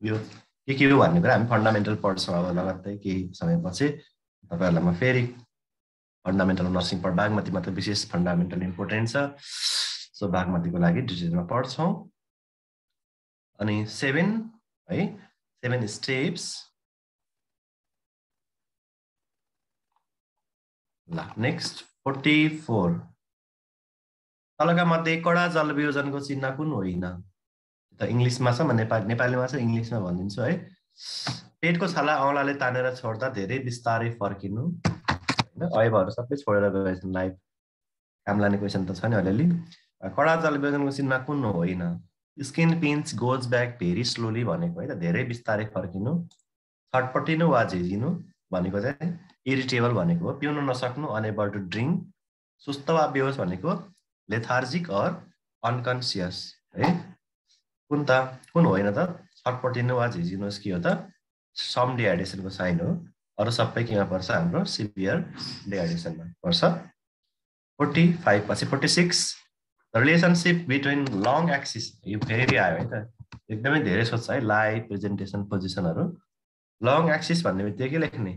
[SPEAKER 1] यो के हो भन्ने कुरा हामी फन्डामेन्टल पढ्छौँ अब लगत्तै केही समयपछि तपाईँहरूलाई म फेरि फन्डामेन्टल नर्सिङ पढ बागमतीमा त विशेष फन्डामेन्टल इम्पोर्टेन्ट छ सो बागमतीको लागि डिटेलमा पढ्छौँ अनि 7 है 7 स्टेप्स ल नेक्स्ट 44 तलका मध्ये कडा जलवियोजनको चिन्ह कुन होइन त इङ्ग्लिसमा छ म नेपालीमा छ इङ्ग्लिसमा भनिदिन्छु है पेटको छाला औँलाले तानेर छोड्दा धेरै बिस्तारै फर्किनु हैन अयबहरू सबै छोडेर गएछन् लाइफ काम लाने क्वेसन त छ नि अलिअलि कडा जलवियोजनको चिन्ह कुन होइन skin pinch goes back very slowly भनेको है त धेरै बिस्तारै फर्किनु छटपटिनु वा झिझिनु भनेको चाहिँ इरिटेबल भनेको हो पिउन नसक्नु अनेबल टु ड्रिङ्क सुस्त वा बेहोस भनेको लेथार्जिक अर अनकन्सियस है कुन होइन त छटपटिनु वा झिझिनु के हो त सम डिहाइड्रेसनको साइन हो अरू सबै केमा पर्छ हाम्रो सिभियर डिहाइड्रेसनमा पर्छ 45 पछि 46 रिलेसनसिप बिट्विन लङ एक्सिस यो फेरि आयो है त एकदमै धेरै सोध्छ है लाई प्रेजेन्टेसन पोजिसनहरू लङ एक्सिस भन्ने बित्तिकै के लेख्ने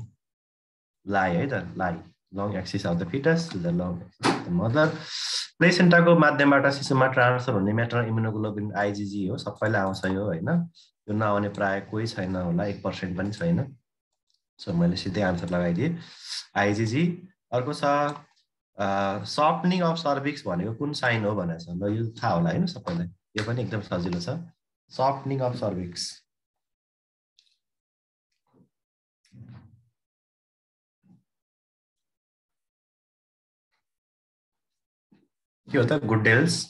[SPEAKER 1] लाई है त लाई long axis of the fetus to the long axis of the mother प्लेसेन्टाको माध्यमबाट शिशुमा ट्रान्सफर हुने म्याटरनल इम्युनोग्लोबिन आइजिजी हो सबैलाई आउँछ यो होइन यो नआउने प्राय कोही छैन होला 1% पनि छैन सो मैले सिधै आन्सर लगाइदिएँ आइजिजी अर्को छ सफ्टनिङ अफ सर्भिक्स भनेको कुन साइन हो भनेको छ ल यो थाहा होला होइन सबैलाई यो पनि एकदम सजिलो छ सफ्टनिङ अफ सर्भिक्स के हो त गुडेल्स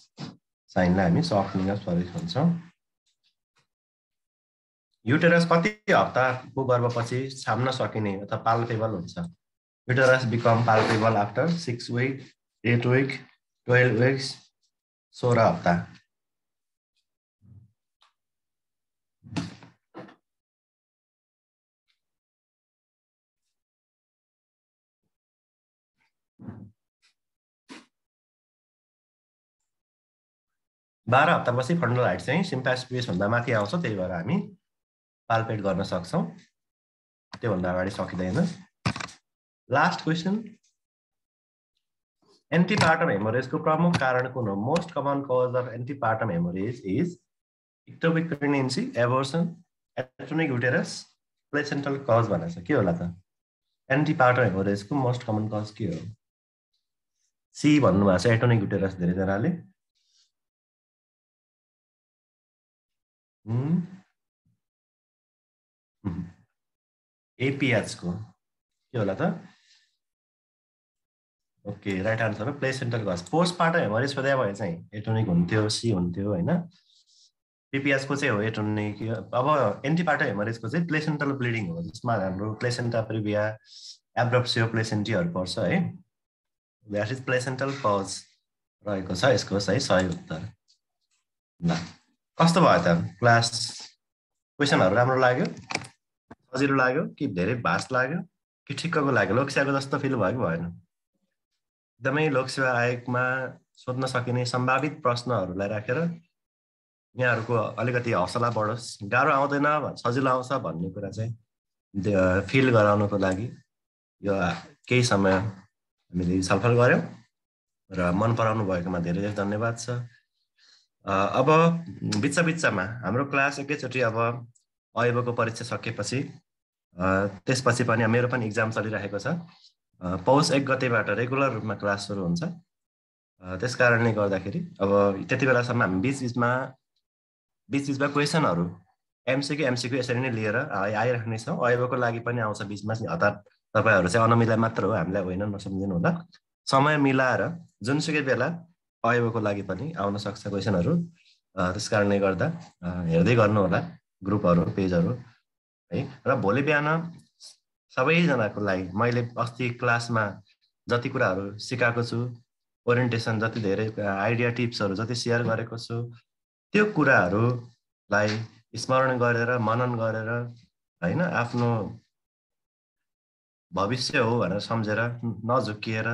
[SPEAKER 1] साइनलाई हामी सफ्टनिङ अफ सर्भिक्स भन्छौँ युटेरस कति हप्ताको गर्भपछि छाम्न सकिने अथवा पाल्पेबल हुन्छ uterus become palpable after 6 week 8 week 12 weeks 16 हप्ता बाह्र हप्तापछि फन्डल हाइट चाहिँ सिम्पास्पियस भन्दा माथि आउँछ त्यही भएर हामी पाल्पेट गर्न सक्छौँ त्योभन्दा अगाडि सकिँदैन लास्ट क्वेसन एन्टिपार्टम हेमोरेजको प्रमुख कारण कुन हो most common cause of antepartum hemorrhage is ectopic pregnancy abortion atonic uterus placental cause भनेको छ के होला त एन्टिपार्टम हेमोरेजको मोस्ट कमन कज के हो सी भन्नुभएको छ एटोनिक युटेरस धेरैजनाले एपीएच को के होला त ओके राइट आन्सर हो प्लेसेन्टल कज पोस्टपार्टम हेमोरेज सोधे भए चाहिँ एटोनिक हुन्थ्यो सी हुन्थ्यो होइन पीपीएच को चाहिँ हो एटोनिक अब एन्टिपार्टम हेमोरेजको चाहिँ प्लेसेन्टल ब्लिडिङ हो जसमा हाम्रो प्लेसेन्टा प्रिभिया एब्रप्सियो प्लेसेन्टीहरू पर्छ है द्याट इज प्लेसेन्टल कज रहेको छ यसको सही उत्तर ल कस्तो भयो त क्लास क्वेसनहरू राम्रो लाग्यो सजिलो लाग्यो कि धेरै भास्ट लाग्यो कि ठिक्कको लाग्यो लोकसेवाको जस्तो फिल भयो कि भएन एकदमै लोकसेवा आयोगमा सोध्न सकिने सम्भावित प्रश्नहरूलाई राखेर यहाँहरूको अलिकति हौसला बढोस् गाह्रो आउँदैन सजिलो आउँछ भन्ने कुरा चाहिँ फिल गराउनको लागि यो केही समय हामीले छलफल गऱ्यौँ र मन पराउनु भएकोमा धेरै धेरै धन्यवाद छ अब बिच्चामा हाम्रो क्लास एकैचोटि अब अयबको परीक्षा सकेपछि त्यसपछि पनि मेरो पनि इक्जाम चलिरहेको छ पौष 1 गतेबाट रेगुलर रूपमा क्लास सुरु हुन्छ त्यस कारणले गर्दाखेरि अब त्यति बेलासम्म हामी बिचमा क्वेसनहरू एमसीक्यू यसरी नै लिएर आइराख्ने छौँ अयबको लागि पनि आउँछ बिचमा अर्थात् तपाईहरु चाहिँ अनमिला मात्र हो हामीलाई होइन नसम्झिनु होला समय मिलाएर जुनसुकै बेला अयबको लागि पनि आउन सक्छ क्वेसनहरू त्यसकारणले गर्दा हेर्दै गर्नु होला ग्रुपहरू पेजहरू है र भोलि बिहान सबैजनाको लागि मैले अस्ति क्लासमा जति कुराहरू सिकाएको छु ओरिएन्टेसन जति धेरै आइडिया टिप्सहरू जति शेयर गरेको छु त्यो कुराहरूलाई स्मरण गरेर मनन गरेर हैन आफ्नो भविष्य हो भनेर सम्झेर नझुकिएर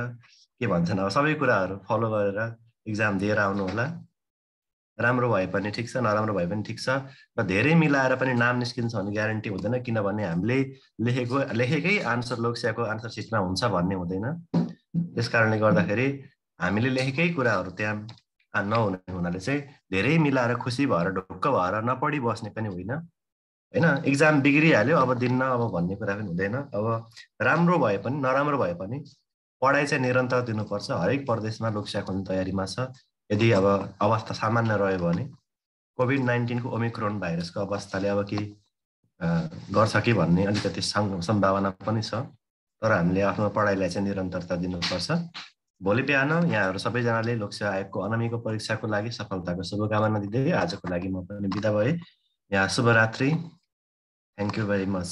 [SPEAKER 1] के भन्छन् अब सबै कुराहरू फलो गरेर इक्जाम दिएर आउनु होला राम्रो भए पनि ठिक छ, नराम्रो भए पनि ठिक छ, र धेरै मिलाएर पनि नाम निस्किन्छ भन्ने ग्यारेन्टी हुँदैन, किनभने हामीले लेखेकै आन्सर लोकसेवाको आन्सर सिटमा हुन्छ भन्ने हुँदैन। त्यस कारणले गर्दाखेरि हामीले लेखेकै कुराहरू त्यहाँ नहुने हुनाले चाहिँ धेरै मिलाएर खुसी भएर ढुक्क भएर नपढी बस्ने पनि होइन होइन। इक्जाम बिग्रिहाल्यो अब दिन्न अब भन्ने कुरा पनि हुँदैन। अब राम्रो भए पनि नराम्रो भए पनि पढाइ चाहिँ निरन्तर दिनुपर्छ। हरेक प्रदेशमा लोकसेवा खोल्ने तयारीमा छ। यदि अब अवस्था सामान्य रह्यो भने कोभिड-19 ओमिक्रोन भाइरसको अवस्थाले अब के गर्छ कि भन्ने अलिकति सम्भावना पनि छ। तर हामीले आफ्नो पढाइलाई चाहिँ निरन्तरता दिनुपर्छ। भोलि बिहान यहाँहरू सबैजनाले लोकसेवा आयोगको अनामीको परीक्षाको लागि सफलताको शुभकामना दिँदै आजको लागि म पनि बिदा भएँ। यहाँ शुभरात्रि। Thank you very much.